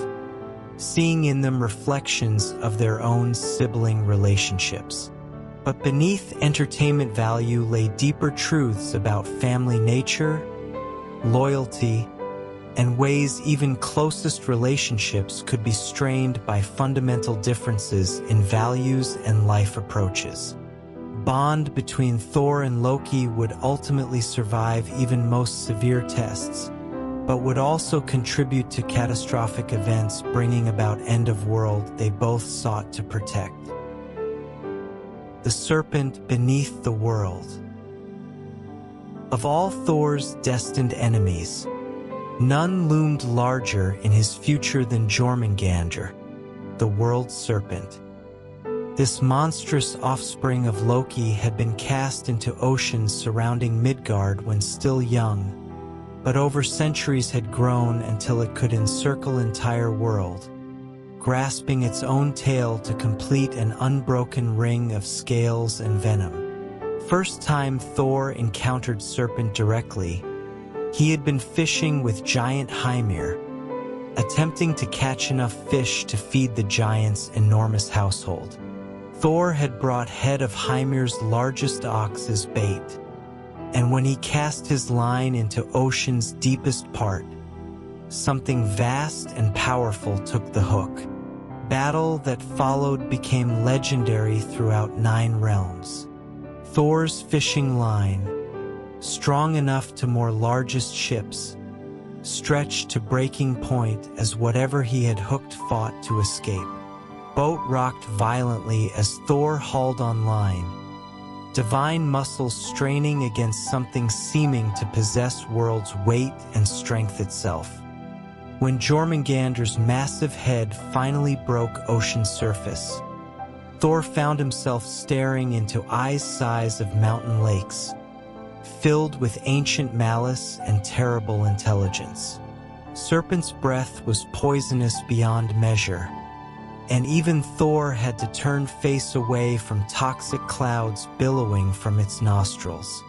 seeing in them reflections of their own sibling relationships. But beneath entertainment value lay deeper truths about family nature, loyalty, and ways even closest relationships could be strained by fundamental differences in values and life approaches. Bond between Thor and Loki would ultimately survive even most severe tests, but would also contribute to catastrophic events, bringing about end of world they both sought to protect. The serpent beneath the world. Of all Thor's destined enemies, none loomed larger in his future than Jormungandr, the World Serpent. This monstrous offspring of Loki had been cast into oceans surrounding Midgard when still young, but over centuries had grown until it could encircle entire world, grasping its own tail to complete an unbroken ring of scales and venom. First time Thor encountered Serpent directly, he had been fishing with giant Hymir, attempting to catch enough fish to feed the giant's enormous household. Thor had brought head of Hymir's largest ox as bait, and when he cast his line into ocean's deepest part, something vast and powerful took the hook. Battle that followed became legendary throughout 9 realms. Thor's fishing line, strong enough to moor largest ships, stretched to breaking point as whatever he had hooked fought to escape. Boat rocked violently as Thor hauled on line, divine muscles straining against something seeming to possess world's weight and strength itself. When Jormungandr's massive head finally broke ocean's surface, Thor found himself staring into eyes size of mountain lakes, filled with ancient malice and terrible intelligence. Serpent's breath was poisonous beyond measure, and even Thor had to turn face away from toxic clouds billowing from its nostrils.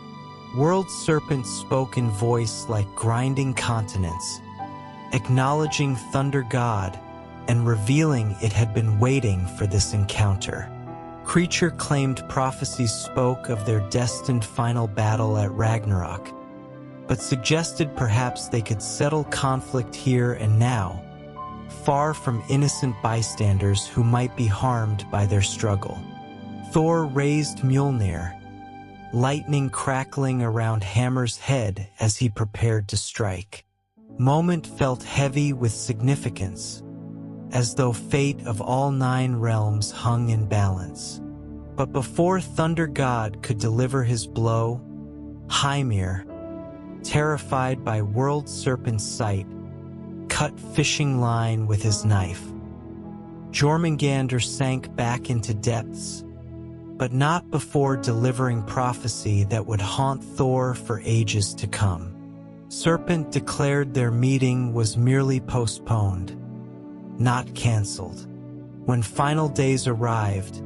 World Serpent spoke in voice like grinding continents, acknowledging Thunder God and revealing it had been waiting for this encounter. Creature claimed prophecies spoke of their destined final battle at Ragnarok, but suggested perhaps they could settle conflict here and now, far from innocent bystanders who might be harmed by their struggle. Thor raised Mjolnir, lightning crackling around Hammer's head as he prepared to strike. Moment felt heavy with significance, as though fate of all 9 realms hung in balance. But before Thunder God could deliver his blow, Hymir, terrified by World Serpent's sight, cut fishing line with his knife. Jormungandr sank back into depths, but not before delivering prophecy that would haunt Thor for ages to come. Serpent declared their meeting was merely postponed, not cancelled. When final days arrived,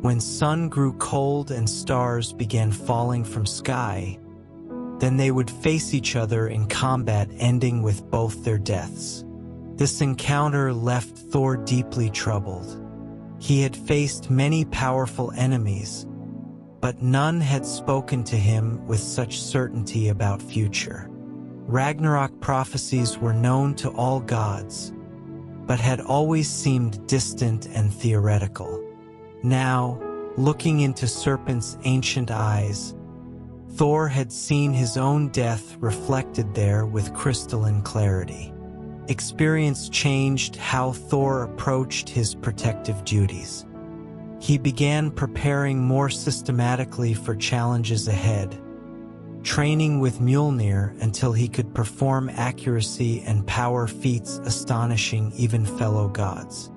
when sun grew cold and stars began falling from sky, then they would face each other in combat, ending with both their deaths. This encounter left Thor deeply troubled. He had faced many powerful enemies, but none had spoken to him with such certainty about future. Ragnarok prophecies were known to all gods, but had always seemed distant and theoretical. Now, looking into Serpent's ancient eyes, Thor had seen his own death reflected there with crystalline clarity. Experience changed how Thor approached his protective duties. He began preparing more systematically for challenges ahead, training with Mjolnir until he could perform accuracy and power feats astonishing even fellow gods.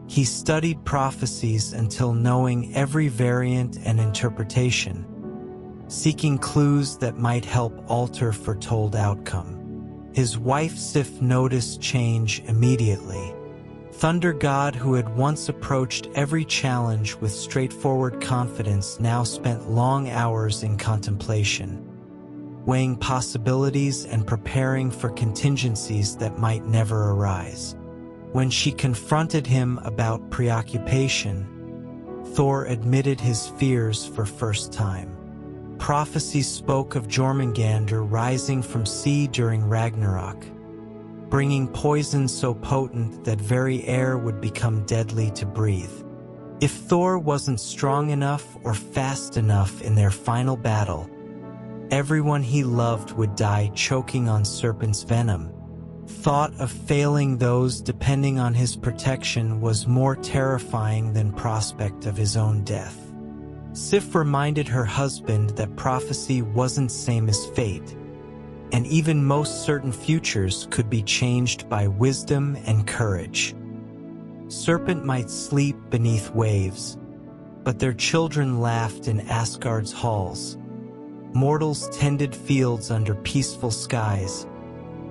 He studied prophecies until knowing every variant and interpretation, seeking clues that might help alter foretold outcome. His wife Sif noticed change immediately. Thunder God, who had once approached every challenge with straightforward confidence, now spent long hours in contemplation, weighing possibilities and preparing for contingencies that might never arise. When she confronted him about preoccupation, Thor admitted his fears for first time. Prophecy spoke of Jormungandr rising from sea during Ragnarok, bringing poison so potent that very air would become deadly to breathe. If Thor wasn't strong enough or fast enough in their final battle, everyone he loved would die choking on Serpent's venom. Thought of failing those depending on his protection was more terrifying than prospect of his own death. Sif reminded her husband that prophecy wasn't same as fate, and even most certain futures could be changed by wisdom and courage. Serpent might sleep beneath waves, but their children laughed in Asgard's halls. Mortals tended fields under peaceful skies,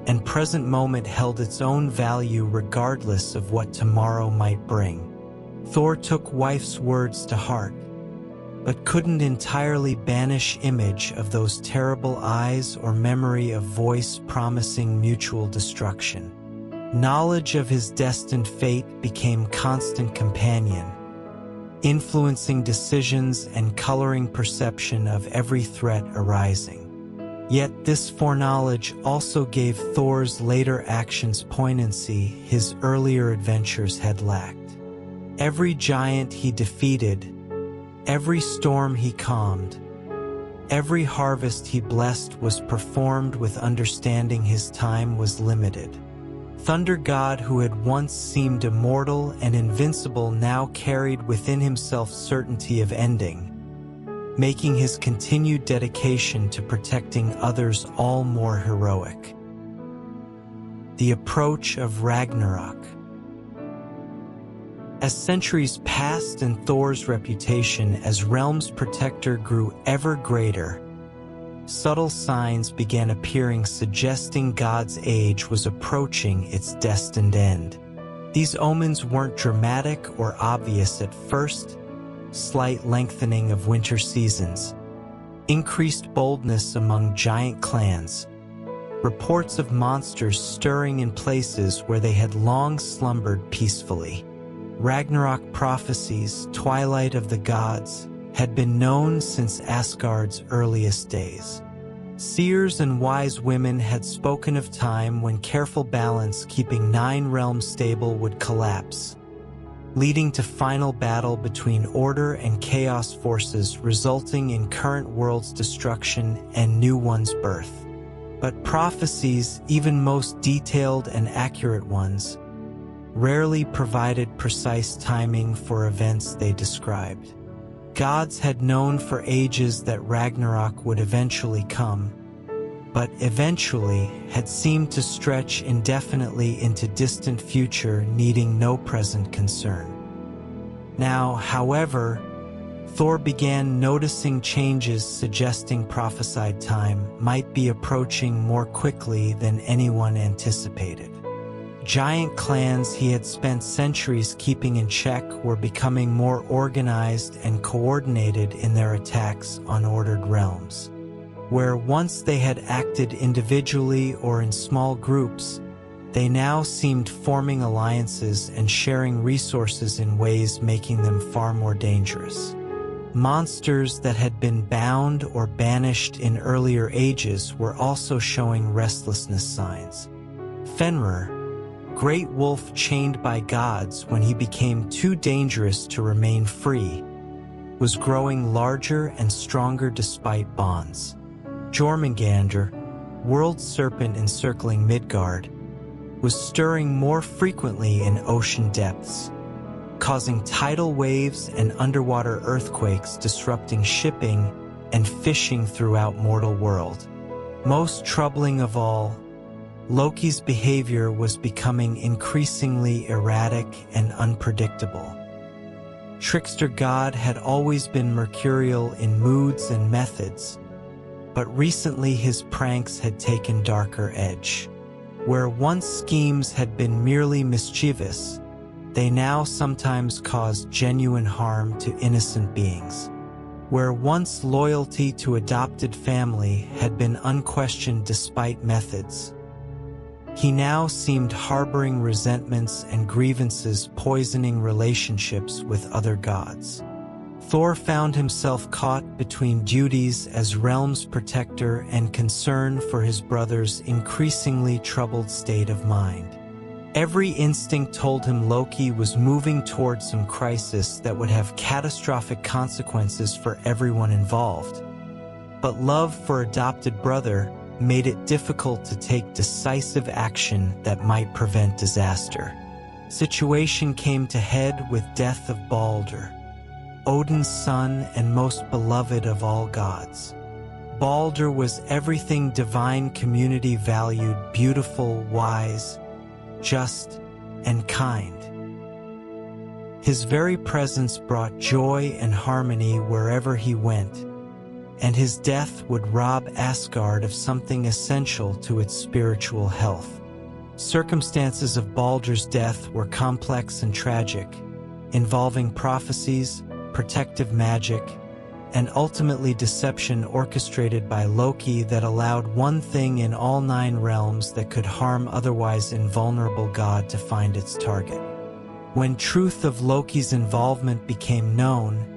and present moment held its own value regardless of what tomorrow might bring. Thor took wife's words to heart, but couldn't entirely banish image of those terrible eyes or memory of voice promising mutual destruction. Knowledge of his destined fate became constant companion, influencing decisions and coloring perception of every threat arising. Yet this foreknowledge also gave Thor's later actions poignancy his earlier adventures had lacked. Every giant he defeated, every storm he calmed, every harvest he blessed was performed with understanding his time was limited. Thunder God, who had once seemed immortal and invincible, now carried within himself certainty of ending, making his continued dedication to protecting others all more heroic. The approach of Ragnarok. As centuries passed and Thor's reputation as realm's protector grew ever greater, subtle signs began appearing suggesting God's age was approaching its destined end. These omens weren't dramatic or obvious at first: slight lengthening of winter seasons, increased boldness among giant clans, reports of monsters stirring in places where they had long slumbered peacefully. Ragnarok prophecies, twilight of the gods, had been known since Asgard's earliest days. Seers and wise women had spoken of time when careful balance keeping 9 realms stable would collapse, leading to final battle between order and chaos forces, resulting in current world's destruction and new one's birth. But prophecies, even most detailed and accurate ones, rarely provided precise timing for events they described. Gods had known for ages that Ragnarok would eventually come, but eventually had seemed to stretch indefinitely into distant future, needing no present concern. Now, however, Thor began noticing changes suggesting prophesied time might be approaching more quickly than anyone anticipated. Giant clans he had spent centuries keeping in check were becoming more organized and coordinated in their attacks on ordered realms. Where once they had acted individually or in small groups, they now seemed forming alliances and sharing resources in ways making them far more dangerous. Monsters that had been bound or banished in earlier ages were also showing restlessness signs. Fenrir, great wolf chained by gods when he became too dangerous to remain free, was growing larger and stronger despite bonds. Jormungandr, World Serpent encircling Midgard, was stirring more frequently in ocean depths, causing tidal waves and underwater earthquakes, disrupting shipping and fishing throughout mortal world. Most troubling of all, Loki's behavior was becoming increasingly erratic and unpredictable. Trickster God had always been mercurial in moods and methods, but recently his pranks had taken darker edge. Where once schemes had been merely mischievous, they now sometimes caused genuine harm to innocent beings. Where once loyalty to adopted family had been unquestioned despite methods, he now seemed harboring resentments and grievances, poisoning relationships with other gods. Thor found himself caught between duties as realm's protector and concern for his brother's increasingly troubled state of mind. Every instinct told him Loki was moving toward some crisis that would have catastrophic consequences for everyone involved. But love for adopted brother made it difficult to take decisive action that might prevent disaster. Situation came to head with death of Baldur, Odin's son and most beloved of all gods. Baldur was everything divine community valued: beautiful, wise, just, and kind. His very presence brought joy and harmony wherever he went, and his death would rob Asgard of something essential to its spiritual health. Circumstances of Baldur's death were complex and tragic, involving prophecies, protective magic, and ultimately deception orchestrated by Loki that allowed one thing in all 9 realms that could harm otherwise invulnerable God to find its target. When truth of Loki's involvement became known,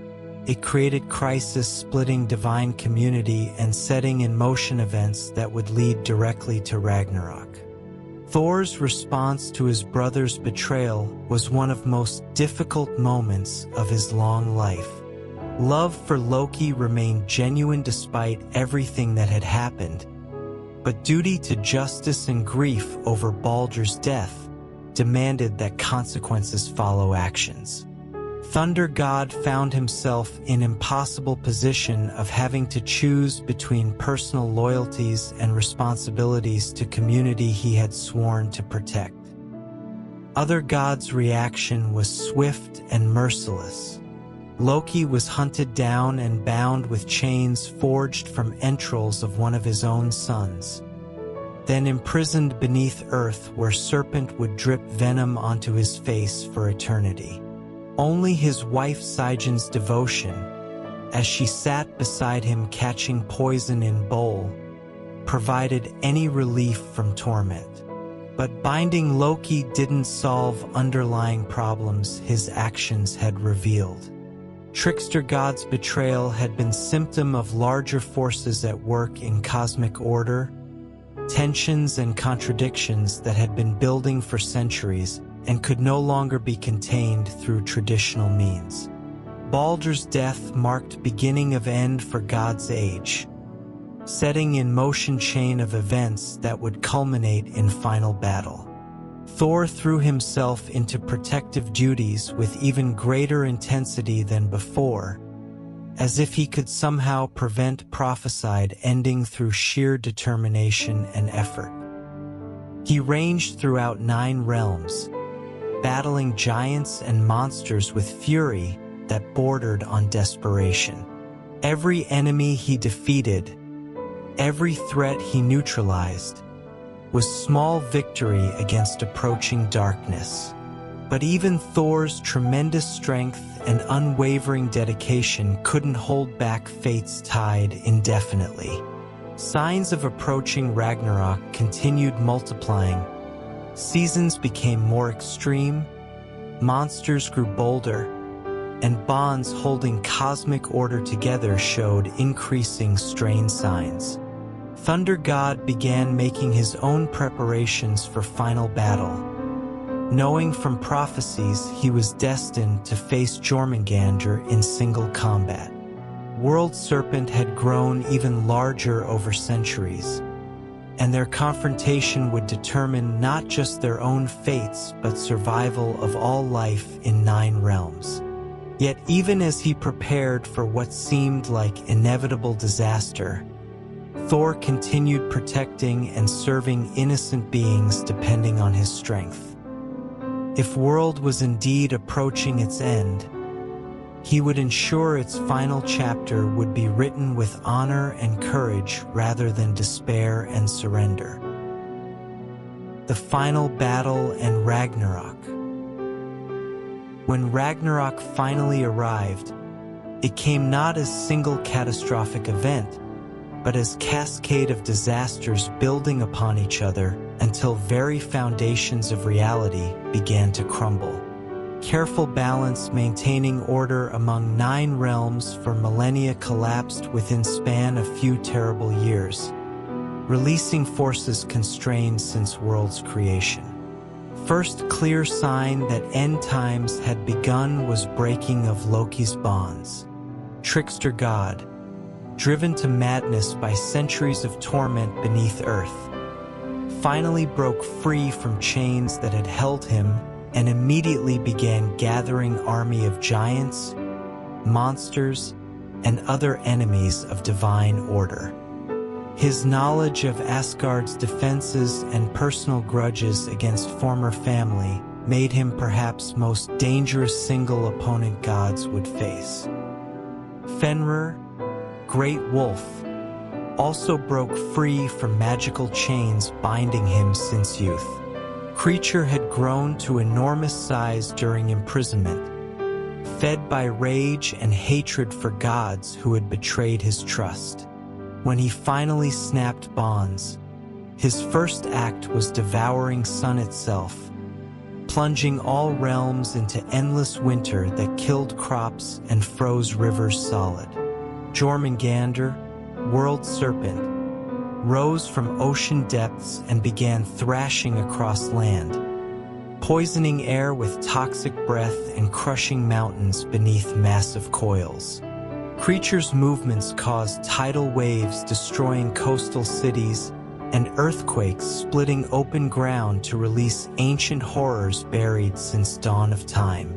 it created crisis, splitting divine community and setting in motion events that would lead directly to Ragnarok. Thor's response to his brother's betrayal was one of the most difficult moments of his long life. Love for Loki remained genuine despite everything that had happened, but duty to justice and grief over Baldur's death demanded that consequences follow actions. Thunder God found himself in an impossible position of having to choose between personal loyalties and responsibilities to community he had sworn to protect. Other gods' reaction was swift and merciless. Loki was hunted down and bound with chains forged from entrails of one of his own sons, then imprisoned beneath earth where Serpent would drip venom onto his face for eternity. Only his wife Seijen's devotion, as she sat beside him catching poison in bowl, provided any relief from torment. But binding Loki didn't solve underlying problems his actions had revealed. Trickster God's betrayal had been symptom of larger forces at work in cosmic order, tensions and contradictions that had been building for centuries and could no longer be contained through traditional means. Baldur's death marked beginning of end for God's age, setting in motion chain of events that would culminate in final battle. Thor threw himself into protective duties with even greater intensity than before, as if he could somehow prevent prophesied ending through sheer determination and effort. He ranged throughout 9 realms, battling giants and monsters with fury that bordered on desperation. Every enemy he defeated, every threat he neutralized, was small victory against approaching darkness. But even Thor's tremendous strength and unwavering dedication couldn't hold back fate's tide indefinitely. Signs of approaching Ragnarok continued multiplying. Seasons became more extreme, monsters grew bolder, and bonds holding cosmic order together showed increasing strain signs. Thunder God began making his own preparations for final battle. Knowing from prophecies he was destined to face Jormungandr in single combat. World Serpent had grown even larger over centuries, and their confrontation would determine not just their own fates but survival of all life in 9 realms. Yet even as he prepared for what seemed like inevitable disaster, Thor continued protecting and serving innocent beings depending on his strength. If world was indeed approaching its end, he would ensure its final chapter would be written with honor and courage rather than despair and surrender. The final battle and Ragnarok. When Ragnarok finally arrived, it came not as single catastrophic event, but as cascade of disasters building upon each other until very foundations of reality began to crumble. Careful balance maintaining order among 9 realms for millennia collapsed within span a few terrible years, releasing forces constrained since world's creation. First clear sign that end times had begun was breaking of Loki's bonds. Trickster God, driven to madness by centuries of torment beneath earth, finally broke free from chains that had held him and immediately began gathering army of giants, monsters, and other enemies of divine order. His knowledge of Asgard's defenses and personal grudges against former family made him perhaps most dangerous single opponent gods would face. Fenrir, Great Wolf, also broke free from magical chains binding him since youth. Creature had grown to enormous size during imprisonment, fed by rage and hatred for gods who had betrayed his trust. When he finally snapped bonds, his first act was devouring sun itself, plunging all realms into endless winter that killed crops and froze rivers solid. Jormungandr, World Serpent, rose from ocean depths and began thrashing across land, poisoning air with toxic breath and crushing mountains beneath massive coils. Creature's movements caused tidal waves destroying coastal cities and earthquakes splitting open ground to release ancient horrors buried since dawn of time.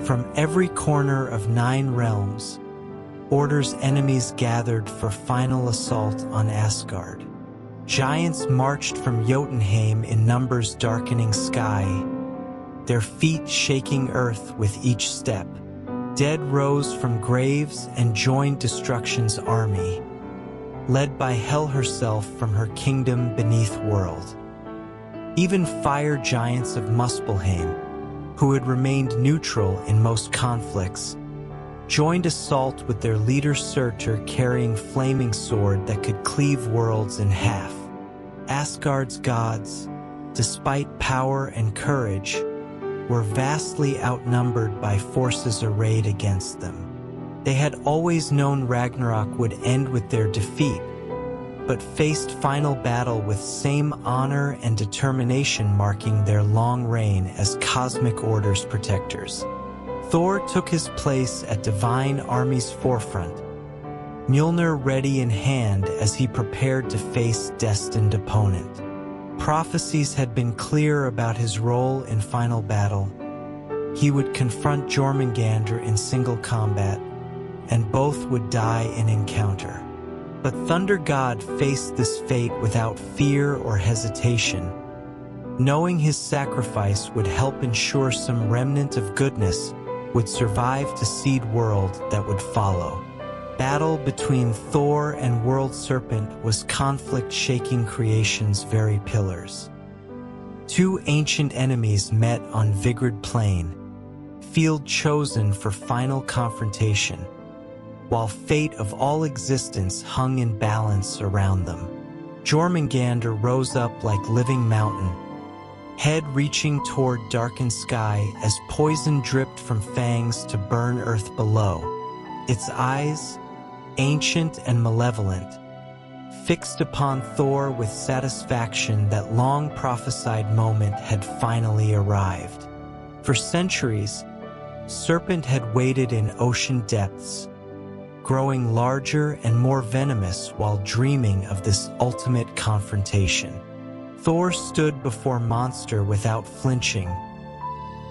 From every corner of 9 realms, Order's enemies gathered for final assault on Asgard. Giants marched from Jotunheim in numbers darkening sky, their feet shaking earth with each step. Dead rose from graves and joined destruction's army, led by Hel herself from her kingdom beneath world. Even fire giants of Muspelheim, who had remained neutral in most conflicts, joined assault with their leader Surtur carrying flaming sword that could cleave worlds in half. Asgard's gods, despite power and courage, were vastly outnumbered by forces arrayed against them. They had always known Ragnarok would end with their defeat, but faced final battle with same honor and determination marking their long reign as cosmic order's protectors. Thor took his place at divine army's forefront, Mjolnir ready in hand as he prepared to face destined opponent. Prophecies had been clear about his role in final battle. He would confront Jormungandr in single combat, and both would die in encounter. But Thunder God faced this fate without fear or hesitation, knowing his sacrifice would help ensure some remnant of goodness would survive to seed world that would follow. Battle between Thor and World Serpent was conflict shaking creation's very pillars. Two ancient enemies met on Vigrid Plain, field chosen for final confrontation, while fate of all existence hung in balance around them. Jormungandr rose up like living mountain, head reaching toward darkened sky as poison dripped from fangs to burn earth below. Its eyes, ancient and malevolent, fixed upon Thor with satisfaction that long prophesied moment had finally arrived. For centuries, Serpent had waited in ocean depths, growing larger and more venomous while dreaming of this ultimate confrontation. Thor stood before monster without flinching,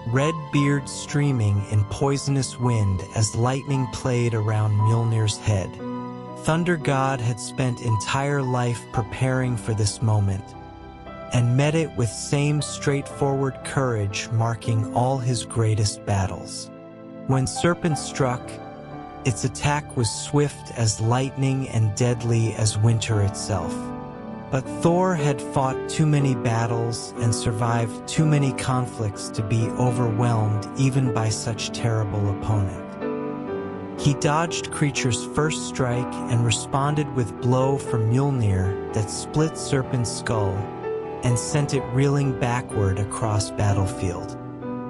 red beard streaming in poisonous wind as lightning played around Mjolnir's head. Thunder God had spent entire life preparing for this moment, and met it with same straightforward courage marking all his greatest battles. When Serpent struck, its attack was swift as lightning and deadly as winter itself. But Thor had fought too many battles and survived too many conflicts to be overwhelmed even by such terrible opponent. He dodged creature's first strike and responded with blow from Mjolnir that split Serpent's skull and sent it reeling backward across battlefield.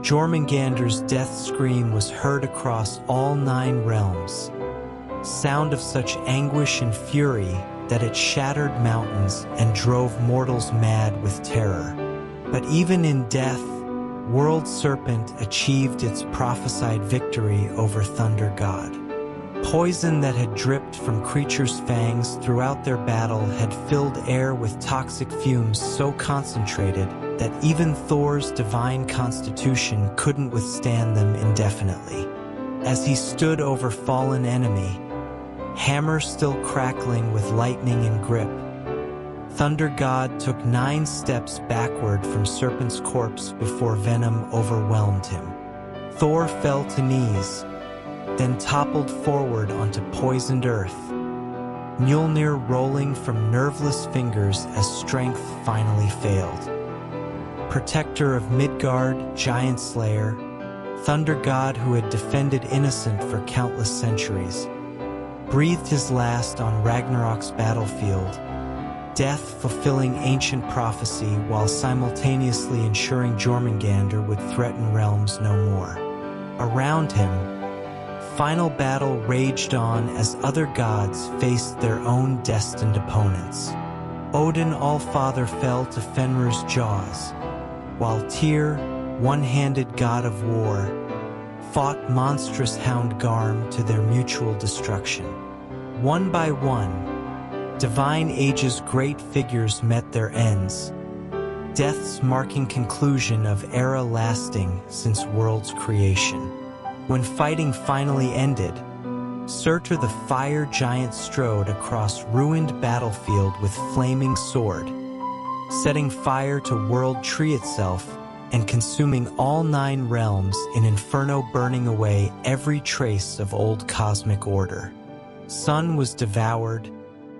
Jormungandr's death scream was heard across all 9 realms, sound of such anguish and fury that it shattered mountains and drove mortals mad with terror. But even in death, World Serpent achieved its prophesied victory over Thunder God. Poison that had dripped from creatures' fangs throughout their battle had filled air with toxic fumes so concentrated that even Thor's divine constitution couldn't withstand them indefinitely. As he stood over fallen enemy, hammer still crackling with lightning and grip, Thunder God took 9 steps backward from Serpent's corpse before venom overwhelmed him. Thor fell to knees, then toppled forward onto poisoned earth, Mjolnir rolling from nerveless fingers as strength finally failed. Protector of Midgard, Giant Slayer, Thunder God who had defended innocent for countless centuries, breathed his last on Ragnarok's battlefield, death fulfilling ancient prophecy while simultaneously ensuring Jormungandr would threaten realms no more. Around him, final battle raged on as other gods faced their own destined opponents. Odin Allfather fell to Fenrir's jaws, while Tyr, one-handed god of war, fought monstrous Hound Garm to their mutual destruction. One by one, divine age's great figures met their ends, death's marking conclusion of era lasting since world's creation. When fighting finally ended, Surtur the fire giant strode across ruined battlefield with flaming sword, setting fire to World Tree itself and consuming all 9 realms in inferno, burning away every trace of old cosmic order. Sun was devoured,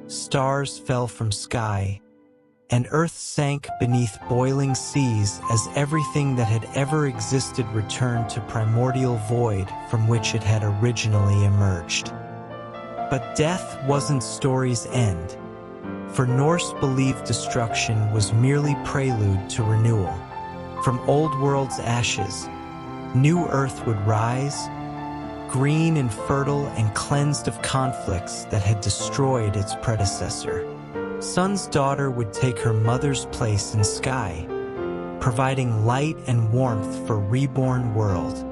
stars fell from sky, and Earth sank beneath boiling seas as everything that had ever existed returned to primordial void from which it had originally emerged. But death wasn't story's end, for Norse believed destruction was merely prelude to renewal. From old world's ashes, new Earth would rise, green and fertile and cleansed of conflicts that had destroyed its predecessor. Sun's daughter would take her mother's place in sky, providing light and warmth for reborn world.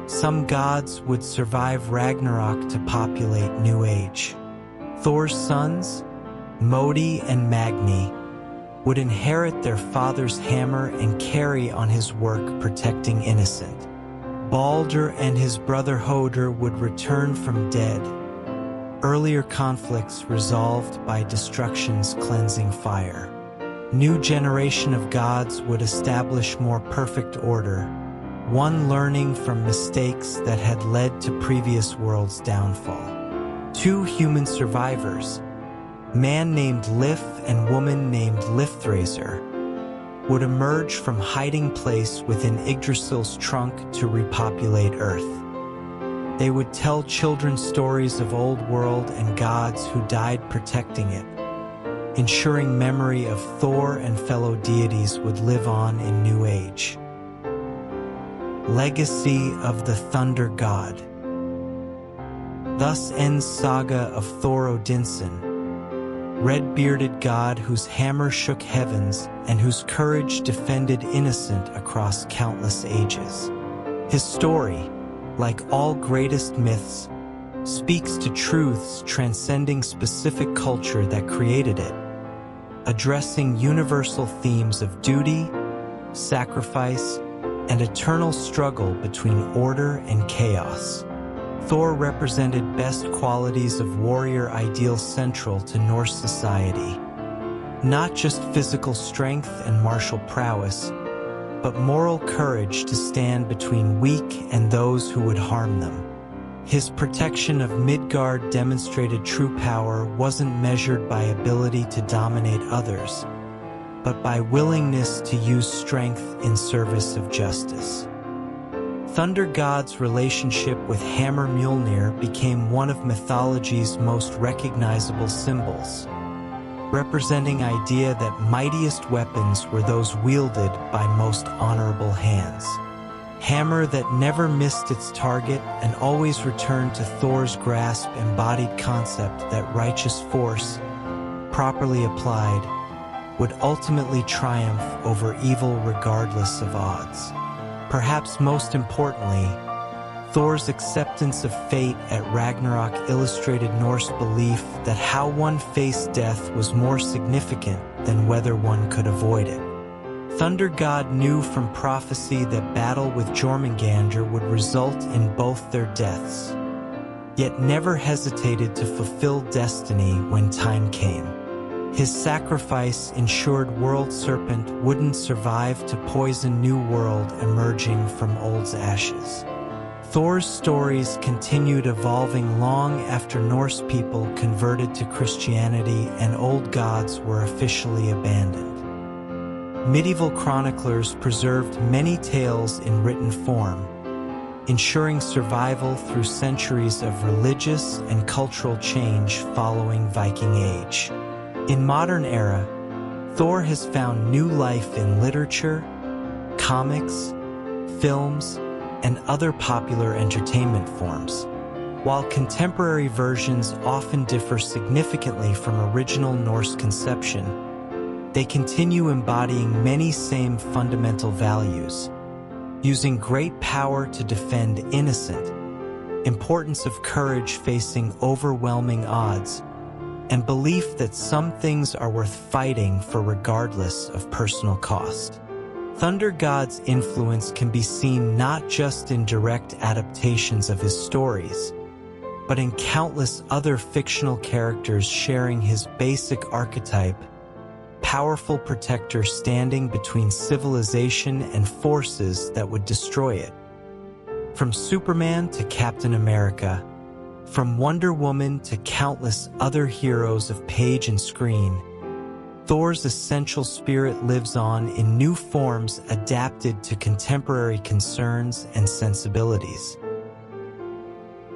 Some gods would survive Ragnarok to populate New Age. Thor's sons, Modi and Magni, would inherit their father's hammer and carry on his work protecting innocent. Baldur and his brother Hoder would return from dead, earlier conflicts resolved by destruction's cleansing fire. New generation of gods would establish more perfect order, one learning from mistakes that had led to previous worlds' downfall. Two human survivors, man named Lif and woman named Lifthrasir, would emerge from hiding place within Yggdrasil's trunk to repopulate Earth. They would tell children stories of old world and gods who died protecting it, ensuring memory of Thor and fellow deities would live on in New Age. Legacy of the Thunder God. Thus ends saga of Thor Odinson, red-bearded god whose hammer shook heavens and whose courage defended innocent across countless ages. His story, like all greatest myths, speaks to truths transcending specific culture that created it, addressing universal themes of duty, sacrifice, and eternal struggle between order and chaos. Thor represented best qualities of warrior ideals central to Norse society. Not just physical strength and martial prowess, but moral courage to stand between weak and those who would harm them. His protection of Midgard demonstrated true power wasn't measured by ability to dominate others, but by willingness to use strength in service of justice. Thunder God's relationship with hammer Mjolnir became one of mythology's most recognizable symbols, representing idea that mightiest weapons were those wielded by most honorable hands. Hammer that never missed its target and always returned to Thor's grasp embodied concept that righteous force, properly applied, would ultimately triumph over evil regardless of odds. Perhaps most importantly, Thor's acceptance of fate at Ragnarok illustrated Norse belief that how one faced death was more significant than whether one could avoid it. Thunder God knew from prophecy that battle with Jormungandr would result in both their deaths, yet never hesitated to fulfill destiny when time came. His sacrifice ensured World Serpent wouldn't survive to poison new world emerging from old's ashes. Thor's stories continued evolving long after Norse people converted to Christianity and old gods were officially abandoned. Medieval chroniclers preserved many tales in written form, ensuring survival through centuries of religious and cultural change following Viking Age. In modern era, Thor has found new life in literature, comics, films, and other popular entertainment forms. While contemporary versions often differ significantly from original Norse conception, they continue embodying many same fundamental values, using great power to defend innocent, importance of courage facing overwhelming odds, and belief that some things are worth fighting for regardless of personal cost. Thunder God's influence can be seen not just in direct adaptations of his stories, but in countless other fictional characters sharing his basic archetype, powerful protector standing between civilization and forces that would destroy it. From Superman to Captain America, from Wonder Woman to countless other heroes of page and screen, Thor's essential spirit lives on in new forms adapted to contemporary concerns and sensibilities.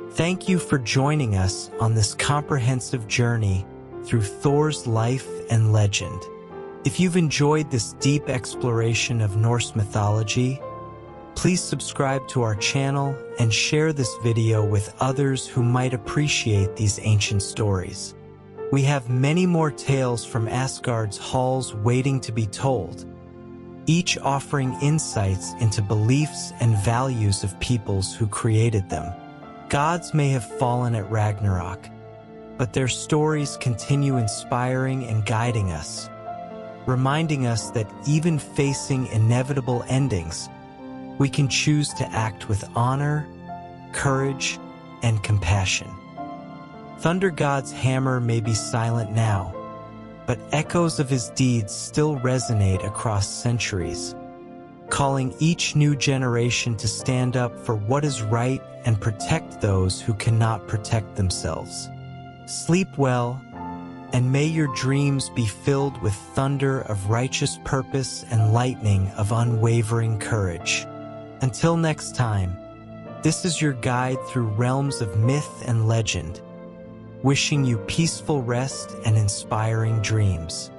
Thank you for joining us on this comprehensive journey through Thor's life and legend. If you've enjoyed this deep exploration of Norse mythology, please subscribe to our channel and share this video with others who might appreciate these ancient stories. We have many more tales from Asgard's halls waiting to be told, each offering insights into beliefs and values of peoples who created them. Gods may have fallen at Ragnarok, but their stories continue inspiring and guiding us, reminding us that even facing inevitable endings, we can choose to act with honor, courage, and compassion. Thunder God's hammer may be silent now, but echoes of his deeds still resonate across centuries, calling each new generation to stand up for what is right and protect those who cannot protect themselves. Sleep well, and may your dreams be filled with thunder of righteous purpose and lightning of unwavering courage. Until next time, this is your guide through realms of myth and legend, wishing you peaceful rest and inspiring dreams.